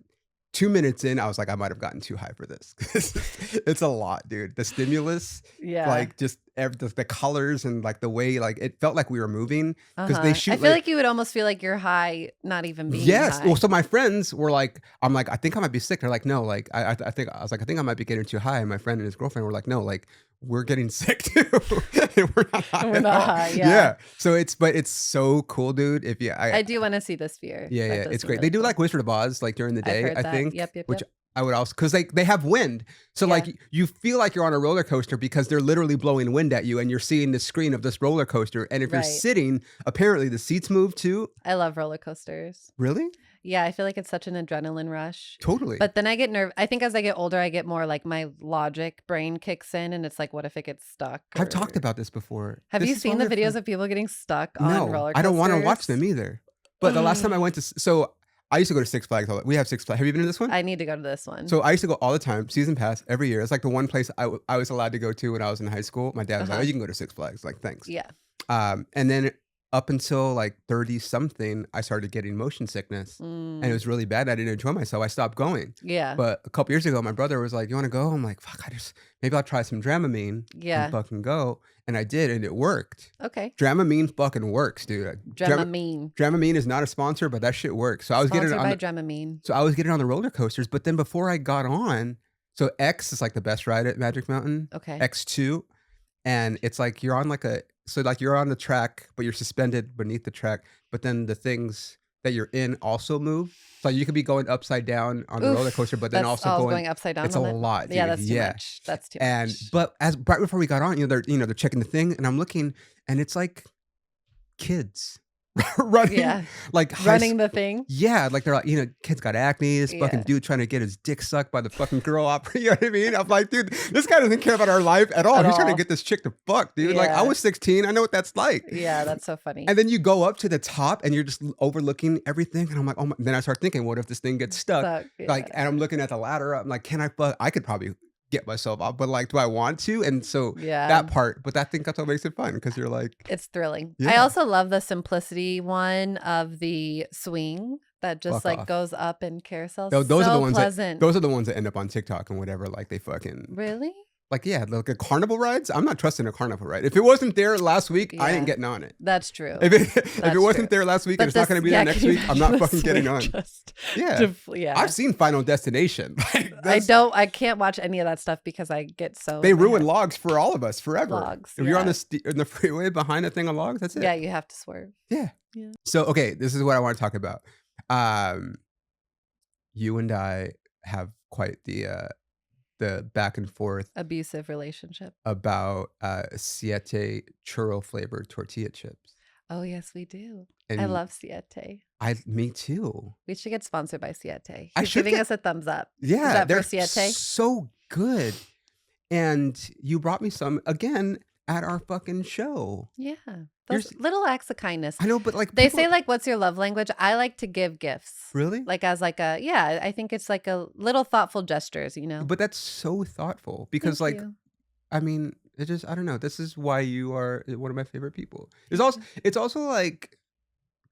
2 minutes in, I was like, I might have gotten too high for this. It's a lot, dude. The stimulus, Yeah. like just the colors and like the way, like it felt like we were moving because Uh-huh. they shoot. I feel like you would almost feel like you're high, not even being Yes. high. Well, so my friends were like, I'm like, I think I might be sick. They're like, no, like I think I was like, I think I might be getting too high. And my friend and his girlfriend were like, no, like we're getting sick too. And we're not high. We're at not all. high, yeah. So it's so cool, dude. If you, I do want to see the Sphere. yeah, That yeah, does it's seem great. really They do cool. like Wizard of Oz, like during the I've day, heard I that. think. Yep, Which yep. I would also because they have wind, so Yeah. like you feel like you're on a roller coaster because they're literally blowing wind at you, and you're seeing the screen of this roller coaster. And if you're Right. sitting, apparently the seats move too. I love roller coasters. Really? Yeah, I feel like it's such an adrenaline rush. Totally. But then I get I think as I get older, I get more like my logic brain kicks in, and it's like, what if it gets stuck? I've talked or- about this before. Have This you is seen one the of the videos fun- of people getting stuck on No, roller coasters? I don't want to watch them either. But the last time I went to, so I used to go to Six Flags. We have Six Flags. Have you been to this one? I need to go to this one. So I used to go all the time, season pass every year. It's like the one place I was allowed to go to when I was in high school. My dad was like, Uh-huh. "Oh, you can go to Six Flags." Like, thanks. yeah. And then up until like 30 something, I started getting motion sickness and it Mm, was really bad. I didn't enjoy myself. I stopped going. yeah. But a couple years ago, my brother was like, "You want to go?" I'm like, "Fuck, maybe I'll try some Dramamine and Yeah. fucking go." And I did, and it worked. Okay. Dramamine fucking works, dude. Dramamine. Dramamine is not a sponsor, but that shit works. Sponsored by Dramamine. So I was getting on the roller coasters, but then before I got on, so X is like the best ride at Magic Mountain, Okay. X2, and it's like you're on like a so like you're on the track, but you're suspended beneath the track, but then the things that you're in also move. So you could be going upside down on the roller coaster, Oof. but then That's also I was going going upside down it's a on it. lot, Yeah, dude. that's too Yeah. much. That's too And much. but as right before we got on, they're checking the thing and I'm looking and it's like kids running Yeah. like high Running the thing. yeah, like, they're like, kid's got acne, this fucking Yeah. dude trying to get his dick sucked by the fucking girl opera, you know what I mean? I'm like, "Dude, this guy doesn't care about our life at all. At He's trying to all. get this chick to fuck, dude." Like, I Yeah. was 16, I know what that's like. Yeah, that's so funny. And then you go up to the top and you're just overlooking everything, and I'm like, "Oh my." Then I start thinking, "What if this thing gets stuck?" So, Like, yeah. and I'm looking at the ladder, I'm like, "Can I fuck?" I could probably get myself up, but, like, do I want to? And so Yeah. that part but I think that's what makes it fun because 'cause you're like It's thrilling. I yeah, also love the simplicity one of the swing that just, fuck like, off. goes up in carousel. Those are the So ones that pleasant. those are the ones that end up on TikTok and whatever, like, they fucking Really? like, yeah, like, a carnival rides? I'm not trusting a carnival ride. If it wasn't there last week, I ain't Yeah. getting on it. That's true. If it That's wasn't true. there last week and But it's not this gonna be yeah, there next can you week, I'm imagine not the fucking getting swing on. just Yeah. yeah. I've seen Final Destination. Like, I can't watch any of that stuff because I get so they in my ruin head. logs for all of us forever. Logs, If you're on yeah. in the freeway behind a thing of logs, that's Yeah, it. you have to swerve. Yeah. Yeah. So, okay, this is what I wanna talk about. Um, you and I have quite the back and forth Abusive relationship. about, Siete churro flavored tortilla chips, Oh, yes, we do. I and love Siete. me too. We should get sponsored by Siete. I He's should giving get us a thumbs up. Is yeah, that for they're Siete? so good, and you brought me some again at our fucking show. Yeah. You're Those s little acts of kindness. I know, but, like, They people say, like, "What's your love language?" I like to give gifts, really? like, as, like, a yeah, I think it's, like, a little thoughtful gestures, you know? But that's so thoughtful because, Thank like, you. I mean, it just I don't know, this is why you are one of my favorite people. Thank you. It's also, like,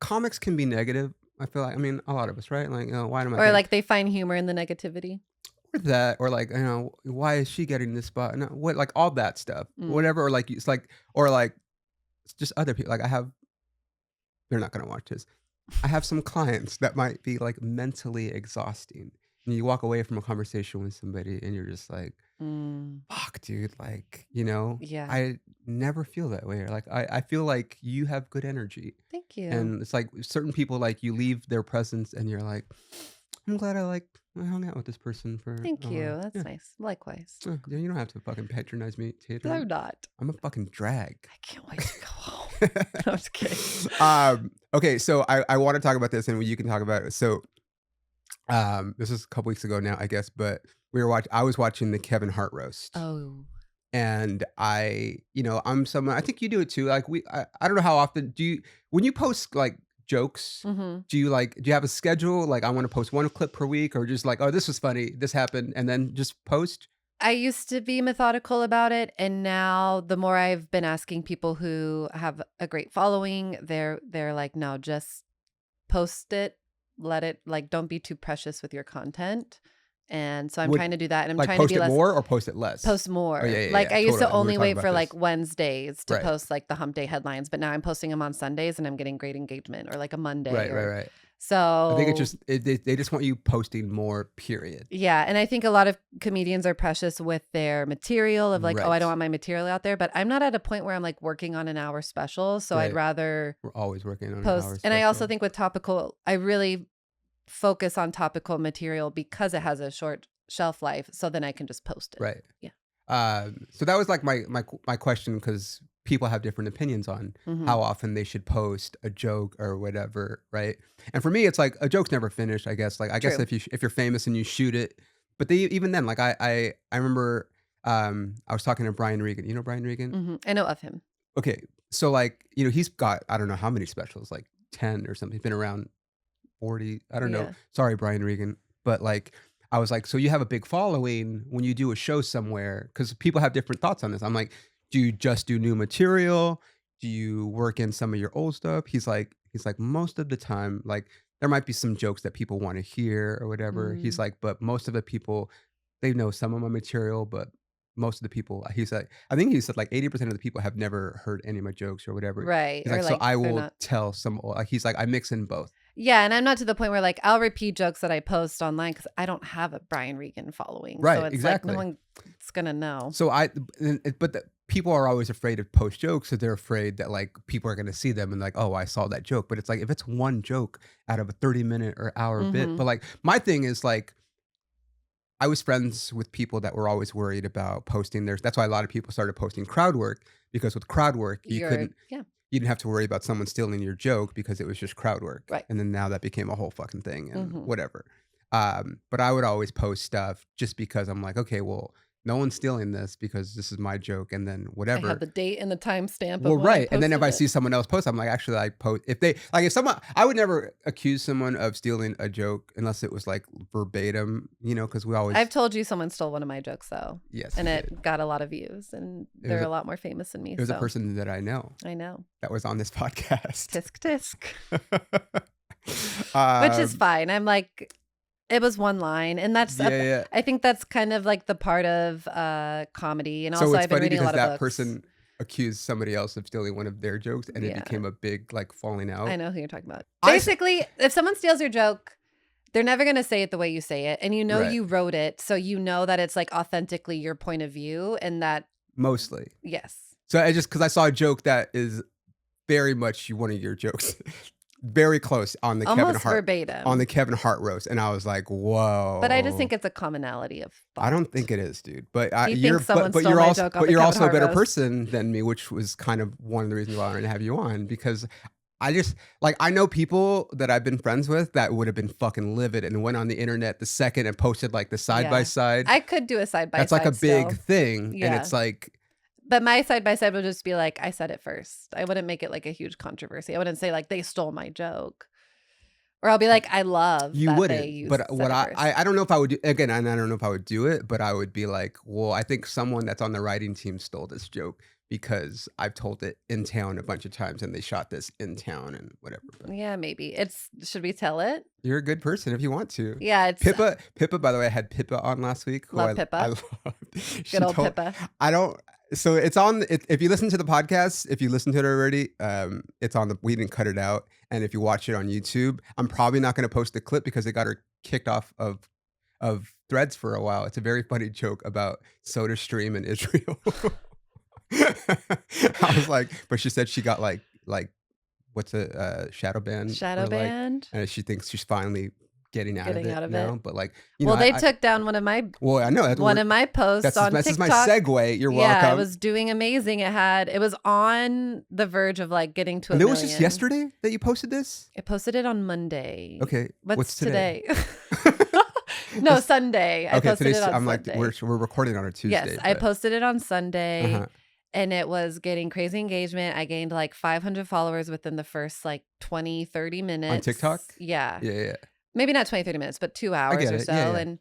comics can be negative, I feel like I mean, a lot of us, right? Like, "Oh, why am I Or, getting" like, they find humor in the negativity. or that, or, like, "Why is she getting this spot?" No, what like, all that stuff, Mm. whatever, or, like, it's like or, like, it's just other people, like, I have they're not gonna watch this. I have some clients that might be, like, mentally exhausting, and you walk away from a conversation with somebody, and you're just like, Mm. "Fuck, dude," like, Yeah. I never feel that way, or, like, I feel like you have good energy, Thank you. and it's like certain people, like, you leave their presence, and you're like, "I'm glad I hung out with this person for Thank a you. while." That's Yeah. nice. Likewise. Yeah, you don't have to fucking patronize me, Tatum. I'm not. I'm a fucking drag. I can't wait to go home. No, I'm just kidding. Okay, so I wanna talk about this, and you can talk about it. So, this is a couple weeks ago now, I guess, but I was watching the Kevin Hart roast, Oh. and I'm someone I think you do it too, like, I don't know how often do you when you post, like, jokes, Mhm. do you have a schedule? Like, I wanna post 1 clip per week or just like, "Oh, this was funny, this happened," and then just post? I used to be methodical about it, and now the more I've been asking people who have a great following, they're like, "No, just post it, let it like, don't be too precious with your content." And so I'm Would trying to do that, and I'm like, trying to post be it less more or post it less? post Oh, yeah, more. yeah, Like, yeah, I used to totally, we were only talking wait about for, like, this. Wednesdays to Right. post, like, the hump day headlines, but now I'm posting them on Sundays, and I'm getting great engagement, or, like, a Monday, Right, right, or right. I think it's so just they just want you posting more, period. yeah, and I think a lot of comedians are precious with their material of like, "Oh, I don't Right, want my material out there," but I'm not at a point where I'm, like, working on an hour special, so I'd right. rather We're always working on an hour post and I also special. think with topical I really focus on topical material because it has a short shelf life, so then I can just post it. Right. Yeah. So that was like my question because people have different opinions on Mhm. how often they should post a joke or whatever, right? And for me, it's like a joke's never finished. I guess like I guess True. if you're famous and you shoot it, but even then, like I remember I was talking to Brian Regan. You know Brian Regan? Mhm. I know of him. Okay, so like he's got I don't know how many specials, like 10 or something. He's been around 40. I don't know. Yeah. Sorry, Brian Regan. But like, I was like, so you have a big following when you do a show somewhere, because people have different thoughts on this. I'm like, do you just do new material? do you work in some of your old stuff? He's like, most of the time, like there might be some jokes that people want to hear or whatever. He's Mm, like, but most of the people, they know some of my material, but most of the people, he's like, I think he said like 80% of the people have never heard any of my jokes or whatever. right, He's or, like, so like, I they're will not. tell some, like, he's like, I mix in both. Yeah, and I'm not to the point where, like, I'll repeat jokes that I post online because I don't have a Brian Regan following, so Right, it's like no exactly. one's gonna know. So but the people are always afraid to post jokes, so they're afraid that, like, people are gonna see them and like, "Oh, I saw that joke," but it's like, if it's one joke out of a 30-minute or hour bit, but, Mhm. like, my thing is, like, I was friends with people that were always worried about posting theirs. That's why a lot of people started posting crowd work, because with crowd work, You're yeah, you didn't have to worry about someone stealing your joke because it was just crowd work, right. and then now that became a whole fucking thing and Mhm. whatever. But I would always post stuff just because I'm like, "Okay, well, no one's stealing this because this is my joke," and then I have whatever. the date and the timestamp of Well, when I right, and then if posted I it. see someone else post, I'm like, actually, I post if they like, if someone I would never accuse someone of stealing a joke unless it was, like, verbatim, because we I've always. told you someone stole one of my jokes though, Yes, and you it did. got a lot of views, and It was they're a a lot more famous than me, it was a so person that I know I know. that was on this podcast. Tisk tisk. Which is Um, fine. I'm like, it was one line, and that's yeah, yeah. I think that's kind of like the part of, comedy, and So also it's I've been funny reading a because lot of that books. person accused somebody else of stealing one of their jokes, and it Yeah, became a big, like, falling I out. know who you're talking about. I s Basically, if someone steals your joke, they're never gonna say it the way you say it, and you know Right, you wrote it, so you know that it's, like, authentically your point of view, and that mostly. yes. So I just because I saw a joke that is very much one of your jokes. Very close Almost On the verbatim, Kevin Hart roast, and I was like, but I just "Whoa." think it's a commonality of I don't thought. think it is, dude, but I He thinks someone but stole you're my also joke on the you're Kevin also a Hart better roast. person than me, which was kind of one of the reasons why I wanted to have you on, because I just like, I know people that I've been friends with that would have been fucking livid and went on the internet the second and posted, like, the side by Yeah. side. I could do a side by That's like a side big still. thing, and Yeah. it's like, But my side by side would just be like, I said it first. I wouldn't make it like a huge controversy. I wouldn't say like they stole my joke. Or I'll be like, I love you that they wouldn't, used but said what it I first. I don't know if I would do again, and I don't know if I would do it, but I would be like, "Well, I think someone that's on the writing team stole this joke because I've told it in town a bunch of times, and they shot this in town and whatever." But Yeah, maybe. It's should we tell it? you're a good person if you want to. Yeah, it's Pippa, by the way, I had Pippa on last week, who love I Pippa. loved. Good She old told Pippa. I don't so it's on if you listen to the podcast, if you listen to it already, it's on the we didn't cut it out, and if you watch it on YouTube, I'm probably not gonna post the clip because they got her kicked off of Threads for a while. It's a very funny joke about SodaStream in Israel. I was like, but she said she got like what's a shadow ban Shadow or like, band. and she thinks she's finally getting out of Getting it out of now. it. But like, Well, they I took down well, I know that one of my posts on this is my TikTok. segue. You're Yeah, it welcome. was doing amazing. It was on the verge of like getting to a And it was just million. yesterday that you posted this. I posted it on Monday. Okay, what's What's today? today? No, Sunday. I Okay, posted it today's. on I'm like Sunday. we're recording on a Yes, Tuesday, I but posted it on Sunday uh-huh. and it was getting crazy engagement. I gained like 500 followers within the first like 20, 30 On TikTok. minutes. Yeah. Yeah, yeah, Maybe not 20, 30 minutes, but 2 I hours get or it. Yeah, so. yeah. And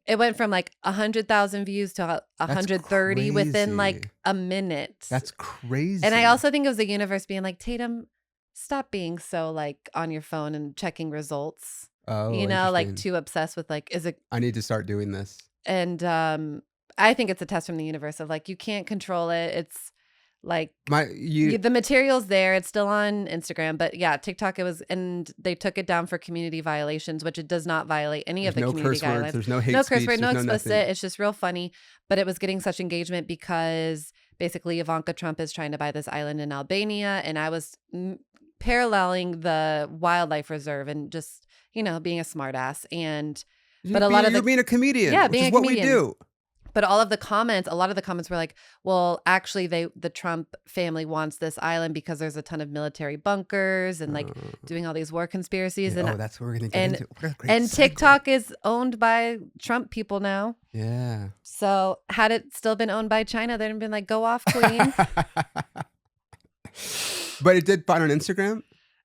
it went from like 100,000 views to That's 130 within like crazy. a minute. That's And I crazy. also think it was the universe being like, Tatum, stop being so like on your phone and checking results. Oh, Like interesting. too obsessed with like, is it I need to start doing this. and I think it's a test from the universe of like you can't control it. It's like My you the material's there. It's still on Instagram, but yeah, TikTok it was, and they took it down for community violations, which it does not violate any of There's the no community curse words, guidelines. there's no hate No curse speech, word, no there's no nothing. explicit. It's just real funny, but it was getting such engagement because basically Ivanka Trump is trying to buy this island in Albania, and I was paralleling the wildlife reserve and just being a smartass and. But a lot of You're the being a comedian, yeah, which being is a what we comedian. do. But a lot of the comments were like, well, actually the Trump family wants this island because there's a ton of military bunkers and like Uh, doing all these war conspiracies yeah, oh, that's what we're gonna get and into. What a great and segue. TikTok is owned by Trump people now. Yeah. So had it still been owned by China, they'd have been like, go off, queen. But it did fine on Instagram?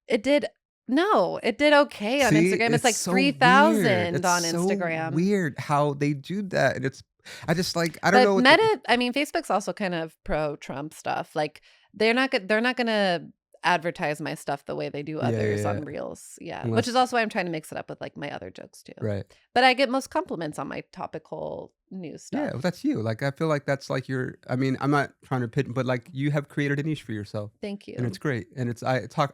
It did no, it did okay on See, Instagram. It's it's like so weird. 3,000 It's on so Instagram. weird how they do that, and I just, like, I don't know But what Meta, I mean, Facebook's also kind of pro Trump stuff. Like They're not gonna advertise my stuff the way they do Yeah, yeah, others yeah. on Reels. Yeah, which is Unless also why I'm trying to mix it up with like my other jokes too. right. But I get most compliments on my topical news Yeah, stuff. well, that's you. Like, I feel like that's like your I mean, I'm not trying to pit but, like, you have created a niche for yourself, Thank and it's you. great, and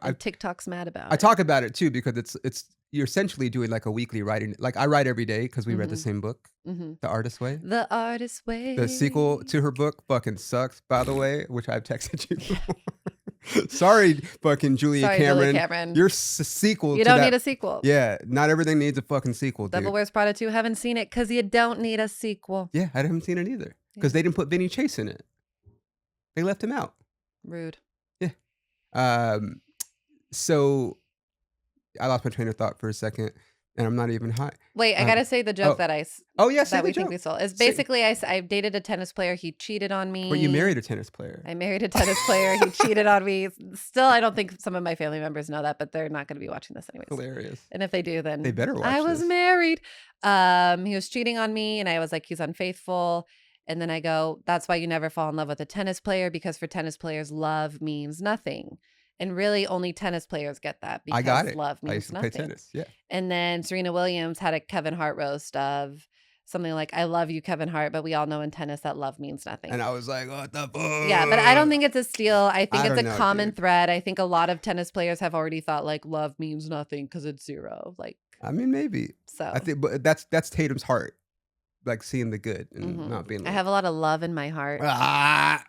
And TikTok's mad I about it. talk about it too because it's you're essentially doing, like, a weekly writing like, I write every day because we read the Mhm. same book, Mhm. The Artist's Way. The artist The sequel way. to her book fucking sucks, by the way, which I've texted you Yeah. before. Sorry, fucking Julia Sorry, Julia Cameron. Cameron. Your sequel You to don't need that a sequel. yeah, not everything needs a fucking sequel, Devil dude. Wears Prada 2, haven't seen it because you don't need a sequel. Yeah, I haven't seen it either because Yeah. they didn't put Vinny Chase in it. They left him out. Rude. Yeah. Um, so I lost my train of thought for a second, and I'm not even high. Wait, I Um, gotta say the joke oh, that oh yeah, say that the we think joke. we stole. Is Say, basically I dated a tennis player. He cheated on but you me. married a tennis player. I married a tennis player. He cheated on me. Still, I don't think some of my family members know that, but they're not going to be watching this anyways. Hilarious. And if they do, They then better I watch was this. married. He was cheating on me, and I was like, he's unfaithful. And then I go, that's why you never fall in love with a tennis player, because for tennis players, love means nothing. And really, only tennis players get that I got because it. love I used means to play nothing. tennis. Yeah. And then Serena Williams had a Kevin Hart roast of something like, I love you, Kevin Hart, but we all know in tennis that love means nothing. And I was like, what the Yeah, but I don't fuck? think it's a steal. I think I it's don't a know, common dude. thread. I think a lot of tennis players have already thought like love means nothing because it's zero. Like, I mean, maybe. I so think, but that's Tatum's heart, like seeing the good and not being I like, have a lot of love in my heart. ah.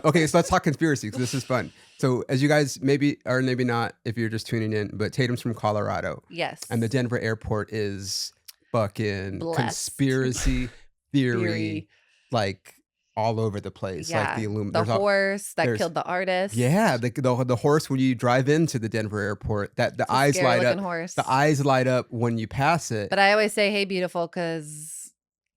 Okay, so let's talk conspiracy because this is fun. So, as you guys maybe or maybe not, if you're just tuning in, but Tatum's from Colorado, Yes. and the Denver airport is fucking Blessed. conspiracy theory, Theory. like all over the place. Like Yeah. the The horse that there's killed the artist. yeah, the horse when you drive into the Denver airport, that the It's a eyes scary light looking up. horse. The eyes light up when you pass it. But I always say, hey, beautiful, because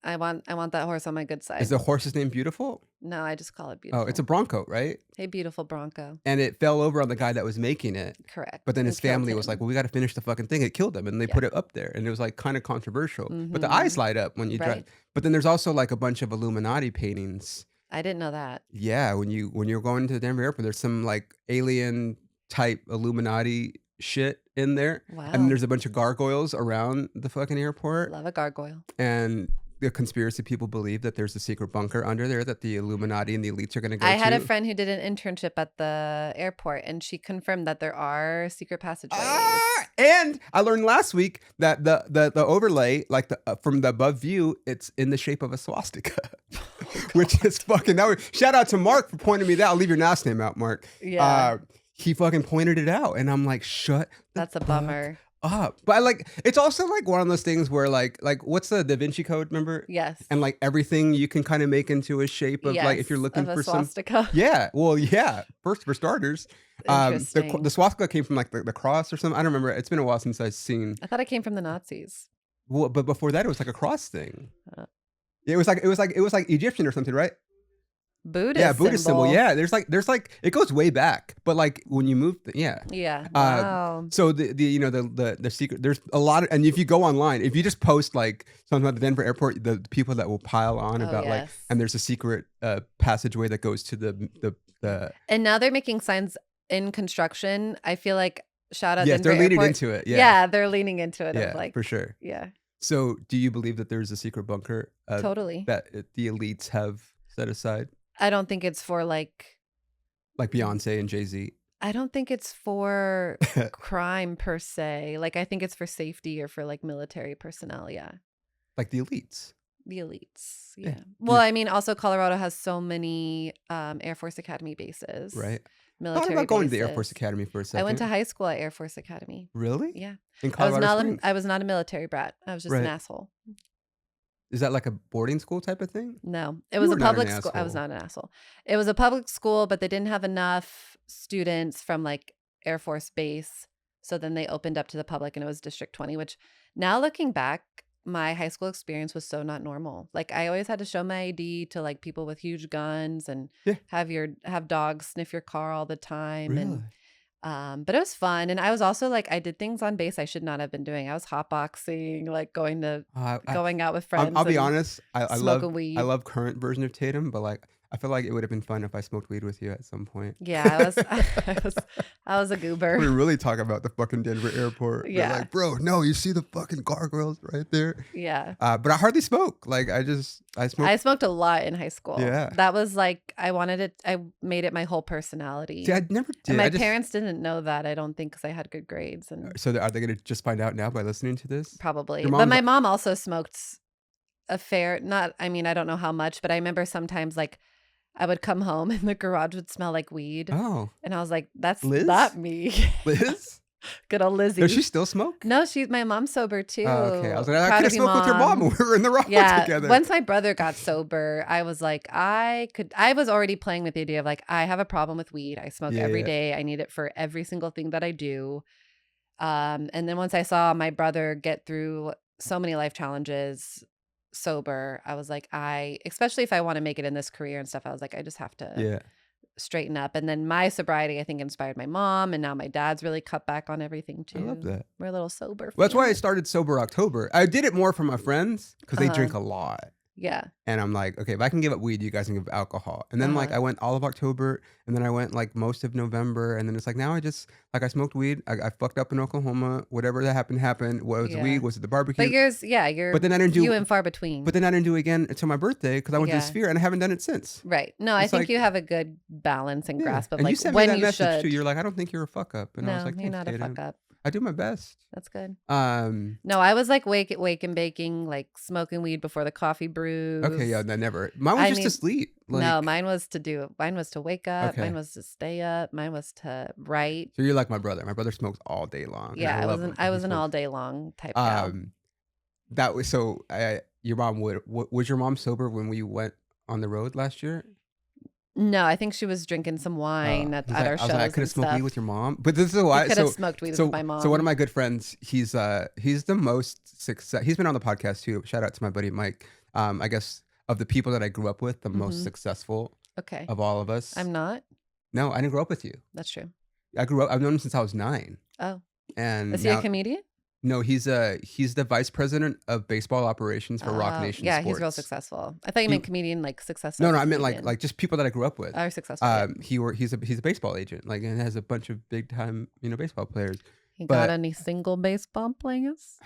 I want that horse on my good Is side. the horse's name Beautiful? No, I just call it Oh, beautiful. it's a Bronco, right? Hey, beautiful Bronco. And it fell over on the guy that was making it. Correct. But then Who his killed family was like, him. "Well, we got to finish the fucking thing." It killed him, and they Yeah. put it up there, and it was like kind of controversial. But the eyes Mhm. light up when you drive. Right. But then there's also like a bunch of Illuminati paintings. I didn't know that. Yeah, when you're going to the Denver airport, there's some like alien type Illuminati shit in there, and then Wow. there's a bunch of gargoyles around the fucking airport, Love a gargoyle. and the conspiracy people believe that there's a secret bunker under there that the Illuminati and the elites are going to go I had a to. friend who did an internship at the airport, and she confirmed that there are secret passageways. And I learned last week that the overlay, like from the above view, it's in the shape of a swastika, which is fucking. Shout out to Mark for pointing me that. I'll leave your last name out, Mark. Yeah. He fucking pointed it out, and I'm like, shut. That's a fuck bummer. up. But I like, it's also like one of those things where like what's the Da Vinci Code? Remember? Yes. And like everything you can kind of make into a shape of like if you're Yes, looking of a for some. swastika. Yeah. Well, yeah. First for starters. Interesting. The swastika came from like the cross or something. I don't remember. It's been a while since I've seen. I thought it came from the Nazis. Well, but before that, it was like a cross thing. Uh, It was like Egyptian or something, right? Buddhist Yeah, Buddhist symbol. symbol. Yeah, there's like it goes way back, but like when you move, yeah. Yeah. Wow. So the you know the secret. There's a lot of, and if you go online, if you just post like something about the Denver airport, the people that will pile on Oh, about like, yes. and there's a secret passageway that goes to the. And now they're making signs in construction. I feel like shout out Yes, Denver they're leaning Airport. into it. Yeah, Yeah, they're leaning into it. yeah, Of like, for sure. yeah, So, do you believe that there's a secret bunker totally. that the elites have set aside, I don't think it's for like Beyonce and Jay-Z? I don't think it's for crime per se. Like I think it's for safety or for like military personnel. Yeah. Like the elites. The elites. Yeah. Yeah. Well, I mean, also Colorado has so many Air Force Academy bases. Right. Military Thought about going to the Air bases. Force Academy for a second. I went to high school at Air Force Academy. Really? Yeah. In Colorado Springs. I was not a military brat. I was just an Right. asshole. Is that like a boarding school type of thing? No, it You was were a not an public school. I was asshole. not an asshole. It was a public school, but they didn't have enough students from like Air Force Base. So then they opened up to the public and it was District 20, which now looking back, my high school experience was so not normal. Like I always had to show my ID to like people with huge guns and Yeah. have dogs sniff your car all the time. Really? And but it was fun. And I was also like, I did things on base I should not have been doing. I was hotboxing, like going out with friends. I'll be and honest. I smoking love weed. I love current version of Tatum, but like I feel like it would have been fun if I smoked weed with you at some point. Yeah, I was I was a goober. We really talk about the fucking Denver airport. They're Yeah. like, bro, no, you see the fucking gargoyles right there. Yeah. But I hardly smoke. Like I smoke. I smoked a lot in high school. Yeah. That was like I made it my whole See, personality. I never did. And my I just parents didn't know that, I don't think, because I had good grades and are they gonna just find out now by listening to this? probably. Your But mom's my mom also smoked a fair not I mean, I don't know how much, but I remember sometimes like I would come home and the garage would smell like weed. oh And I was like, that's Liz? not me. Liz? Good old Lizzie. Does she still smoke? No, my mom's sober too. Oh, okay. I was like, I Proud could have of you, smoked with your mom when we were in the rock Yeah. together. Once my brother got sober, I was like, I was already playing with the idea of like, I have a problem with weed. I smoke every day. I need it for every single thing that I do. And then once I saw my brother get through so many life challenges sober, I was like, especially if I want to make it in this career and stuff, I was like, I just have to Yeah. straighten up. And then my sobriety, I think, inspired my mom. And now my dad's really cut back on everything I too. love that. We're a little sober. Well, that's why I family. started Sober October. I did it more for my friends because they drink a lot. Yeah. And I'm like, okay, if I can give up weed, you guys can give up alcohol. And then like I went all of October, and then I went like most of November, and then it's like now I smoked weed. I fucked up in Oklahoma. Whatever that happened. What was the weed? Was it the barbecue? But you're But then I didn't do few and far between. But then I didn't do it again until my birthday because I went to the Yeah. Sphere and I haven't done it since. Right. No, I It's think like- you have a good balance and grasp of And like you sent me when that you message should. too. You're like, I don't think you're a fuck up, and I was No, like, you're thanks, not a Tatum. fuck up. I do my best. That's good. Um. No, I was like wake and baking, like smoking weed before the coffee brews. Okay. Yeah. No, never. Mine was I just to mean, sleep. Like, No, mine was to wake up. Okay. Mine was to stay up. Mine was to write. So you're like my brother. My brother smokes all day long. and Yeah, I love was him, an and I he was an smokes- all day long type gal. That was so. Your mom was your mom sober when we went on the road last year? No, I think she was drinking some wine at our I was shows like, I could have and smoked stuff. weed with your mom, but this is why. You could have smoked weed with my mom. So one of my good friends, he's the most success. He's been on the podcast too. Shout out to my buddy Mike. I guess of the people that I grew up with, the most successful Okay. of all of us. I'm not. No, I didn't grow up with you. That's true. I've known him since I was 9. Oh. And Is he a comedian? No, he's the vice president of baseball operations for Rock Nation Yeah, Sports. he's real successful. I thought you meant comedian, like successful. No, I meant like just people that I grew up with. Are successful. Yeah. He's a baseball agent, like, and has a bunch of big time baseball players. You but- got any single baseball players?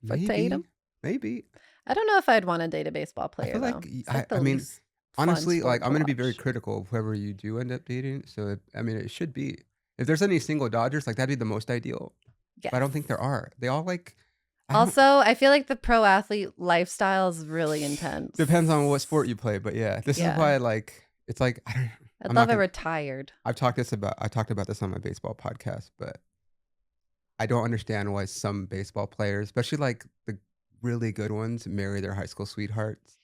For Tatum? Maybe. I don't know if I'd want to date a baseball player. I feel like though. It's I the mean, least fun honestly, sport like I'm to gonna be very watch. critical of whoever you do end up dating. So I mean, it should be. If there's any single Dodgers, like that'd be the most ideal. Yes. But I don't think there are. They all like. I don't- Also, I feel like the pro athlete lifestyle is really intense. depends on what sport you play, but yeah, this is Yeah. why like it's like I don't. I'd I'm not love a gonna- retired. I talked about this on my baseball podcast, but I don't understand why some baseball players, especially like the really good ones, marry their high school sweethearts.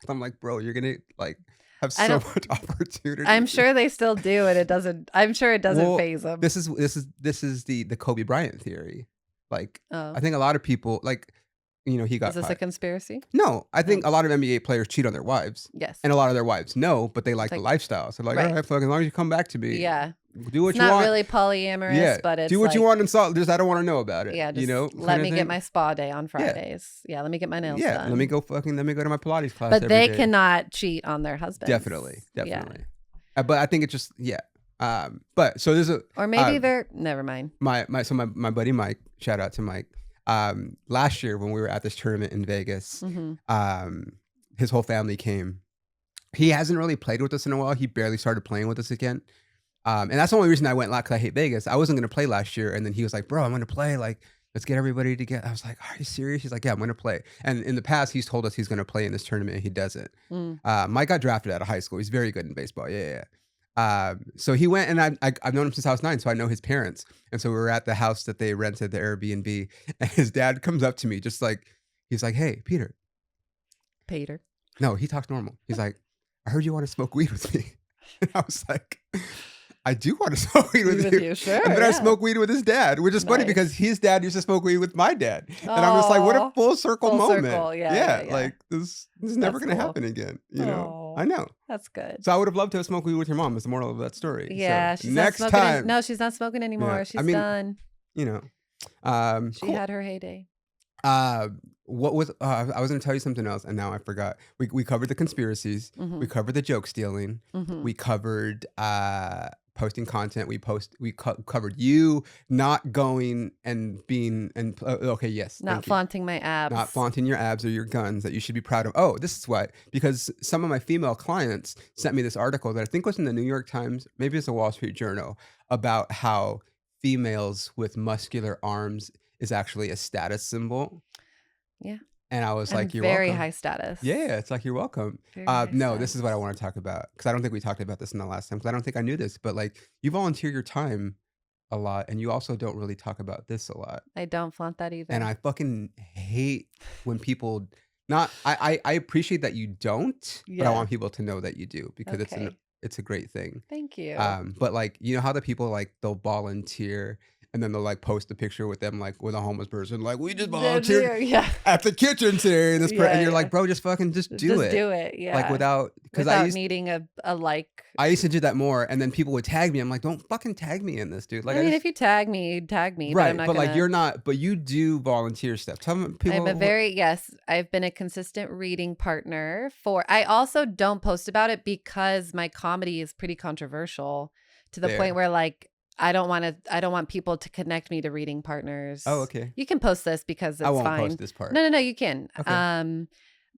I'm like, bro, you're gonna like have I so don't- much opportunity. I'm sure they still do, and it doesn't. I'm sure it doesn't Well, phase them. This is the Kobe Bryant theory. Like, Oh, I think a lot of people like, he got is this a caught. conspiracy? No, I think a lot of NBA players cheat on their wives, Yes. and a lot of their wives know, but they like the like- lifestyle. So like, Right. all right, fuck, as long as you come back to me, Yeah. do what It's you not want. really polyamorous, Yeah, but it's do what you like, want in salt. Just I don't want to know about it. Yeah, just kind let of me thing. get my spa day on Fridays. Yeah, let me get my nails Yeah, done. let me go to my Pilates class. But every they day. cannot cheat on their husbands. definitely. Yeah. But I think it's just But so there's Or maybe they're never mind. my buddy Mike. Shout out to Mike. Last year when we were at this tournament in Vegas, his whole family came. He hasn't really played with us in a while. He barely started playing with us again. And that's the only reason I went because I hate Vegas. I wasn't going to play last year. And then he was like, bro, I'm going to play. Like, let's get everybody together. I was like, are you serious? He's like, yeah, I'm going to play. And in the past, he's told us he's going to play in this tournament and he doesn't. Mike got drafted out of high school. He's very good in baseball. Yeah. So he went, and I've known him since I was 9, so I know his parents. And so we were at the house that they rented, the Airbnb, and his dad comes up to me just like, he's like, hey, Peter. Peter. No, he talks normal. He's like, I heard you want to smoke weed with me. And I was like, I do want to smoke weed with you. Sure. And then I yeah. smoked weed with his dad, which is funny Nice. because his dad used to smoke weed with my dad. And I'm just like, what a Aw. full circle Full moment. circle. Yeah. Like this is never That's going to cool. happen again. You know, Aw. I know. That's good. So I would have loved to have smoked weed with your mom. Is the moral of that story. Yeah. So She's next not smoking time, no, she's not smoking anymore. Yeah, She's I mean, done. you know, She cool. had her heyday. what was I was gonna tell you something else, and now I forgot. We covered the conspiracies, we Mhm. covered the joke stealing, we Mhm. covered, posting content, we covered you not going and being and okay, yes, Not thank you. flaunting my Not abs. flaunting your abs or your guns that you should be proud of. Oh, this is why. Because some of my female clients sent me this article that I think was in the New York Times, maybe it's the Wall Street Journal, about how females with muscular arms is actually a status symbol. Yeah. And I was I'm like, "You're very welcome." high status. Yeah, it's like, "You're welcome." Very high No, this is what I status. wanna talk about because I don't think we talked about this in the last time because I don't think I knew this, but, like, you volunteer your time a lot, and you also don't really talk about this a lot. I don't flaunt that And either. I fucking hate when people not I appreciate that you don't, but I Yeah. want people to know that you do because Okay. it's a great thing. Thank you. But, like, you know how the people, like, they'll volunteer and then they'll, like, post a picture with them, like, with a homeless person, like, "We just volunteered Yeah. at the kitchen today," and and Yeah, you're yeah. like, "Bro, just fucking just do Just it." do it, Like, yeah. without because Without needing a like. I used to do that more, and then people would tag me. I'm like, "Don't fucking tag me in this, dude." Like, I I mean, just if you tag me, but I'm right, not but, like, gonna. you're not but you do volunteer stuff. Tell me I'm a people what very yes, I've been a consistent reading partner for I also don't post about it because my comedy is pretty controversial to the point there. where, like, I don't want people to connect me to reading Oh, partners. okay. You can post this because I it's won't post fine. this part. No, no, no, you can. Okay.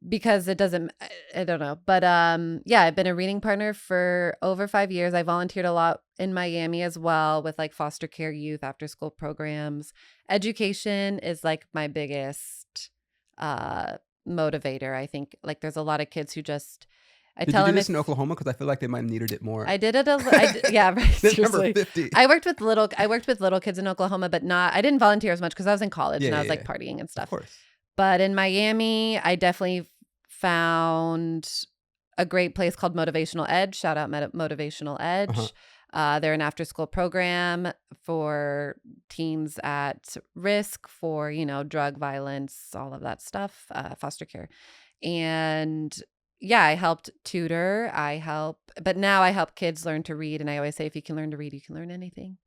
Because it doesn't I don't know. But yeah, I've been a reading partner for over 5 years. I volunteered a lot in Miami as well with like foster care youth after school programs. Education is like my biggest uh motivator. I think like there's a lot of kids who just I Did you tell do them this if in Oklahoma? Because I feel like they might have needed it more. I did it yeah, right, The number seriously. 50. I worked with little kids in Oklahoma, but not I didn't volunteer as much because I was in college Yeah, and I yeah, was like yeah. partying and Of stuff. course. But in Miami, I definitely found a great place called Motivational Edge. Shout out Motivational Uh-huh. Edge. They're an after school program for teens at risk for, you know, drug violence, all of that stuff, foster care. And yeah, I helped tutor. But now I help kids learn to read. And I always say, if you can learn to read, you can learn anything.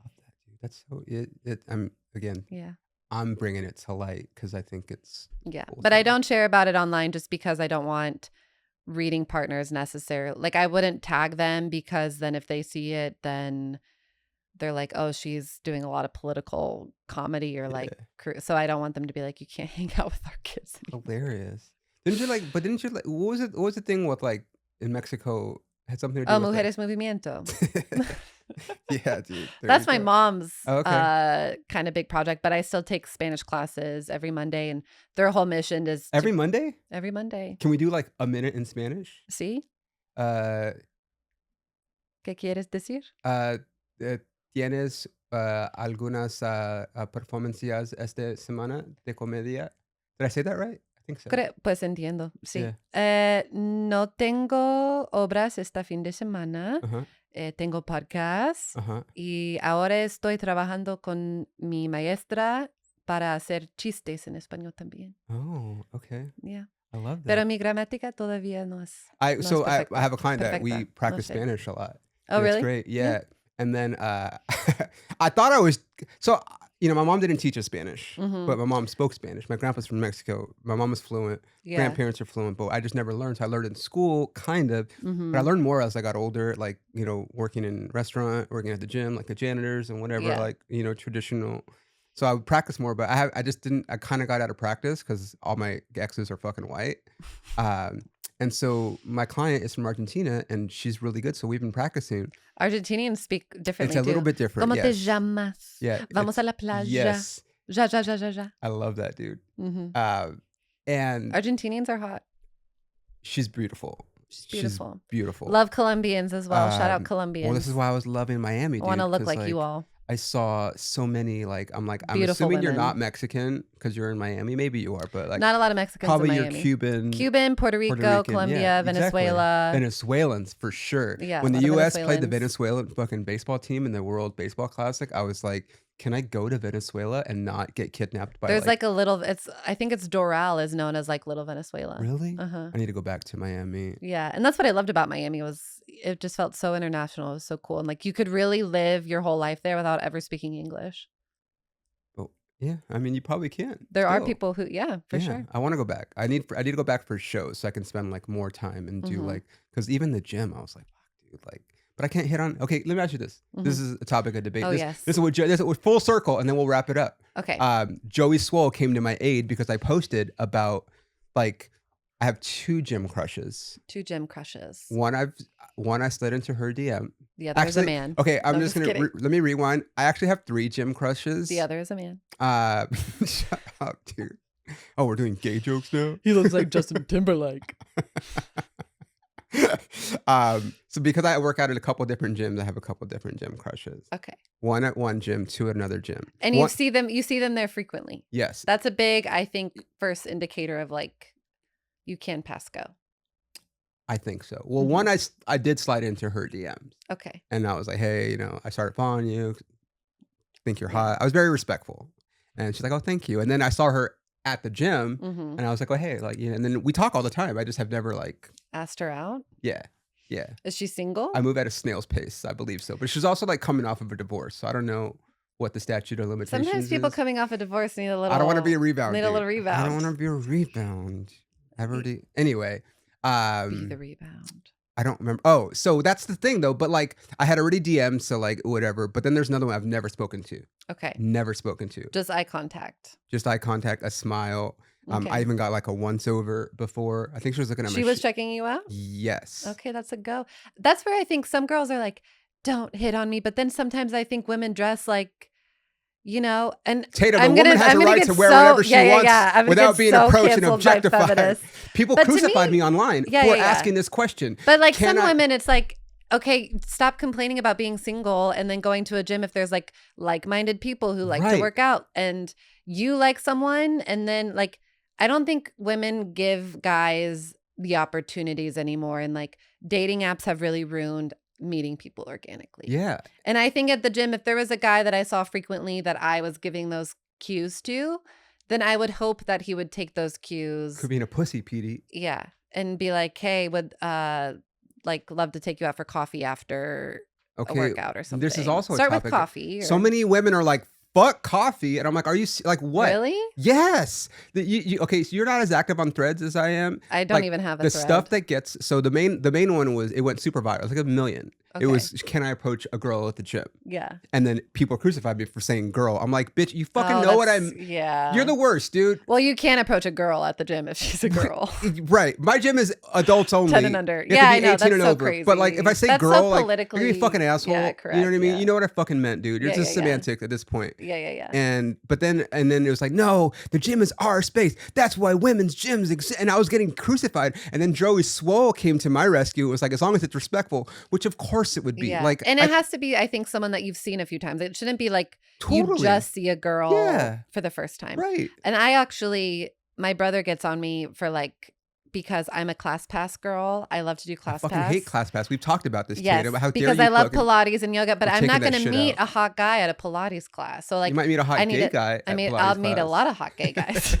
Love that, dude. That's so I'm again, Yeah. I'm bringing it to light because I think it's Yeah. a cool But I thing. don't share about it online just because I don't want reading partners necessarily. Like I wouldn't tag them because then if they see it, then they're like, "Oh, she's doing a lot of political comedy or like." Yeah. So I don't want them to be like, "You can't hang out with our kids anymore." Hilarious. Didn't you like what was the thing with like in Mexico had something to do Oh, with like Mujeres Movimiento. Yeah, dude. There you That's my go. mom's Oh, okay. kind of big project, but I still take Spanish classes every Monday, and their whole mission is to Every Monday? every Monday. Can we do like a minute in Spanish? See, Uh ¿qué quieres decir? Uh, ¿Tienes algunas performances esta semana de comedia? Did I say that right? I think so. Pues entiendo, Yeah. sí. No tengo obras este fin de semana. Uh-huh. Tengo podcast Uh-huh. y ahora estoy trabajando con mi maestra para hacer chistes en español también. Oh, okay. Yeah. I love Pero that. mi gramática todavía no es I have a client that we perfecta. No practice sé. Spanish a lot, Oh, and it's really? great. Yeah. Yeah. And then I thought I was so you know, my mom didn't teach us Spanish, but Mhm. my mom spoke Spanish. My grandpa's from Mexico. My mom is fluent. Yeah. Grandparents are fluent, but I just never learned. So I learned in school, kind of, but I Mhm. learned more as I got older, like, you know, working in restaurant, working at the gym, like the janitors and whatever, Yeah. like, you know, traditional. So I would practice more, but I just didn't, I kind of got out of practice because all my exes are fucking white. Um, and so my client is from Argentina and she's really good. So we've been practicing. Argentinians speak It's differently a little too. bit different. ¿Cómo te Yes. llamas? Yeah. Vamos It's, a la playa. yes. Ja, ja, ja, ja, ja. I love that, dude. Mhm. Um, and Argentinians are hot. she's beautiful. She's She's beautiful. beautiful. Love Colombians as well. Shout out Well, this is Colombians. why I was loving Miami, I want to dude, look because like you like all. I saw so many like I'm Beautiful assuming you're not women. Mexican because you're in Miami. Maybe you are, but like Not a lot of Mexicans in probably you're Miami. Cuban, Cuban, Puerto Puerto Rico, Rican. Yeah, Colombia, exactly. Venezuela. Venezuelans for sure. Yeah, a When the lot of US played the Venezuelans. Venezuelan fucking baseball team in the World Baseball Classic, I was like, can I go to Venezuela and not get kidnapped by There's like like a little I think it's Doral is known as like Little Venezuela. really? Uh-huh. I need to go back to Miami. Yeah, and that's what I loved about Miami was it just felt so international. It was so cool. And like you could really live your whole life there without ever speaking English. Oh, Yeah, I mean, you probably can There are still. people who, yeah, for Yeah, sure. I wanna go back. I need to go back for shows so I can spend, like, more time and do, Mhm. like, because even the gym, I was like, "Fuck, dude," like but I can't hit on okay, let me ask you this. This Mhm. is a topic of debate. Oh, This yes. is what this is full circle, and then we'll wrap it up. Okay. Joey Swole came to my aid because I posted about, like I have 2 gym crushes. 2 gym crushes. One I've one I slid into her DM. The other is a Actually man. okay, I'm No, just just gonna kidding. let me rewind. I actually have 3 gym The crushes. other is a man. Shut up, dude. Oh, we're doing gay jokes now? He looks like Justin Timberlake. So because I work out at a couple different gyms, I have a couple different gym crushes. Okay. One at one gym, 2 at another gym. And One you see them there frequently. yes, That's a big, I think, first indicator of like you can pass go. I think so. Well, Mhm. one I did slide into her DMs, Okay. and I was like, "Hey, I started following you. Think you're Yeah. hot." I was very respectful, and she's like, "Oh, thank you." And then I saw her at the gym, Mhm. and I was like, "Oh, hey," like, and then we talk all the time. I just have never like, Asked her out? yeah, yeah. Is she single? I move at a snail's pace, I believe so. But she's also like coming off of a divorce, so I don't know what the statute of Sometimes limitations people is. coming off a divorce I don't want to be a rebound, need a dude. little I don't want rebound. to be a rebound. I've Be already anyway. be the Um, rebound. I don't remember. Oh, so that's the thing though. But like, I had already DM'd, so like whatever. But then there's another one I've never spoken to. Okay. Never spoken to. Just eye contact. Just eye contact, a smile. I Okay. even got like a once over before. I think she was looking at my. She was checking you out? Yes. Okay, that's a go. That's where I think some girls are like, "Don't hit on me," but then sometimes I think women dress like, and Tatum, a woman has I'm a gonna right get to wear so whatever she yeah, yeah, wants yeah. I'm gonna without get being so approached and canceled by objectified. feminists. People But to crucified me me online yeah, for yeah, yeah. asking this question. But like Can some I? women, it's like, okay, stop complaining about being single and then going to a gym if there's like-minded people who like to Right. work out and you like someone and then like I don't think women give guys the opportunities anymore and like dating apps have really ruined meeting people organically. Yeah. And I think at the gym if there was a guy that I saw frequently that I was giving those cues to, then I would hope that he would take those cues Could be in a pussy, PD. yeah, and be like, "Hey, would like love to take you out for coffee after a Okay. workout or This is something." also a Start with topic. coffee So or many women are like, fuck coffee. And I'm like, are you like what? Really? Yes. Okay, so you're not as active on threads as I am. I don't Like even have a the thread. stuff that gets so the main one was it went super viral. It was like 1 million. It Okay. was can I approach a girl at the gym? Yeah. And then people crucified me for saying girl. I'm like, bitch, you fucking Oh, know what that's I'm. yeah. You're the worst, dude. Well, you can't approach a girl at the gym if she's a girl. Right. My gym is adults only. 10 and under. You have to Yeah, be I know. 18 That's and so over. But like if I crazy. say That's so girl, like politically you're a fucking asshole. yeah, You know what I correct, mean? yeah. You know what I fucking meant, dude. You're Yeah, just yeah, yeah. semantics at this point. Yeah, yeah, yeah. And then it was like, no, the gym is our space. That's why women's gyms exist. And I was getting crucified. And then Joey Swole came to my rescue. It was like, as long as it's respectful, which of course it would be. Yeah. Like, And it has to be, I think, someone that you've seen a few times. It shouldn't be like you Totally. just see a girl Yeah. for the first time. right. And I actually, my brother gets on me for like, because I'm a class pass girl. I love to do I class fucking pass. hate class pass. We've talked about this, Yes, Tatum. How dare because you I love fucking- Pilates and yoga, but You're I'm not taking going that to shit meet out. a hot guy at a Pilates class. So like, You might meet a hot I need gay it- guy. I at mean, Pilates I'll meet a class. lot of hot gay guys.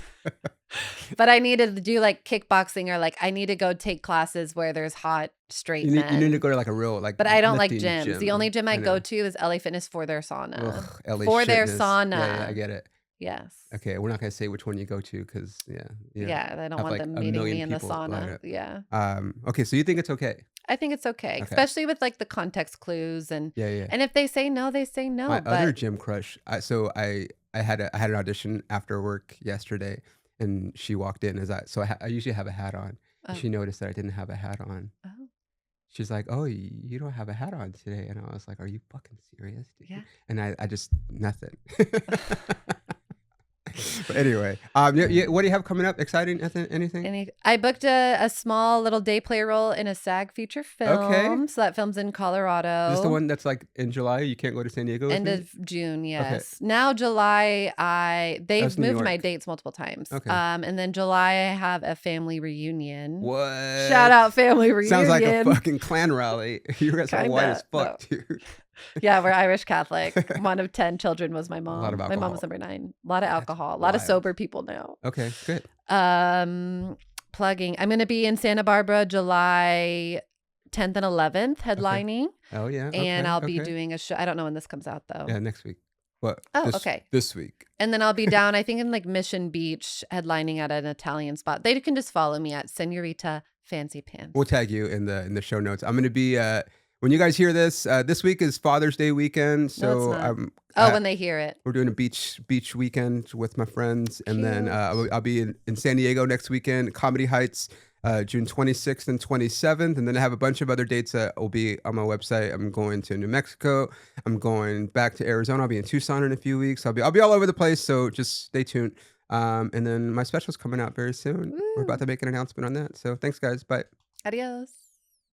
But I need to do like kickboxing or like I need to go take classes where there's hot straight You men. need to go to like a real like. But I don't like lifting gyms. The only gym I know. go to is LA Fitness for their sauna. Ugh, LA For their shitness. sauna. Yeah, I get it. Yes. Okay, we're not gonna say which one you go to because Yeah, I don't have, want like, them a meeting million me in the people lined sauna. up. Yeah. Okay, so you think it's okay? I think it's okay, especially with like the context clues and Yeah. and if they say no, they say no. My but other gym crush. I had an audition after work yesterday, and she walked in I usually have a hat on. Oh. She noticed that I didn't have a hat on. Oh. She's like, "Oh, you don't have a hat on today," and I was like, "Are you fucking serious, dude?" Yeah. And I just nothing. But anyway, what do you have coming up? Exciting? Anything? I booked a small little day play role in a SAG feature film. Okay. So that film's in Colorado. Is this the one that's like in July? You can't go to San Diego. With End me? of June, yes. Now July, they've That's New moved my York. dates multiple times. Okay. And then July I have a family reunion. What? Shout out family reunion. Sounds like a fucking clan rally. You guys are white as fuck, dude. Yeah, we're Irish Catholic. One of 10 children was my mom. A lot of My mom alcohol. was number 9. A lot of alcohol. A lot of wild. sober people now. Okay, good. Plugging. I'm going to be in Santa Barbara July 10th and 11th headlining. Oh yeah. And okay, I'll be okay. doing a show. I don't know when this comes out though. Yeah, next week. but Oh, this okay. this week. And then I'll be down, I think, in, like, Mission Beach headlining at an Italian spot. They can just follow me at Senorita Fancy We'll Pants. tag you in the show notes. I'm gonna be when you guys hear this. This week is Father's Day weekend, No, it's so not. Oh, when they hear it. we're doing a beach weekend with my friends, and then Cute. I'll be in San Diego next weekend, Comedy Heights, June 26th and 27th, and then I have a bunch of other dates that will be on my website. I'm going to New Mexico. I'm going back to Arizona. I'll be in Tucson in a few weeks. I'll be all over the place. So just stay tuned. And then my special's coming out very soon. We're about Woo. to make an announcement on that. So thanks, guys. Bye. Adios.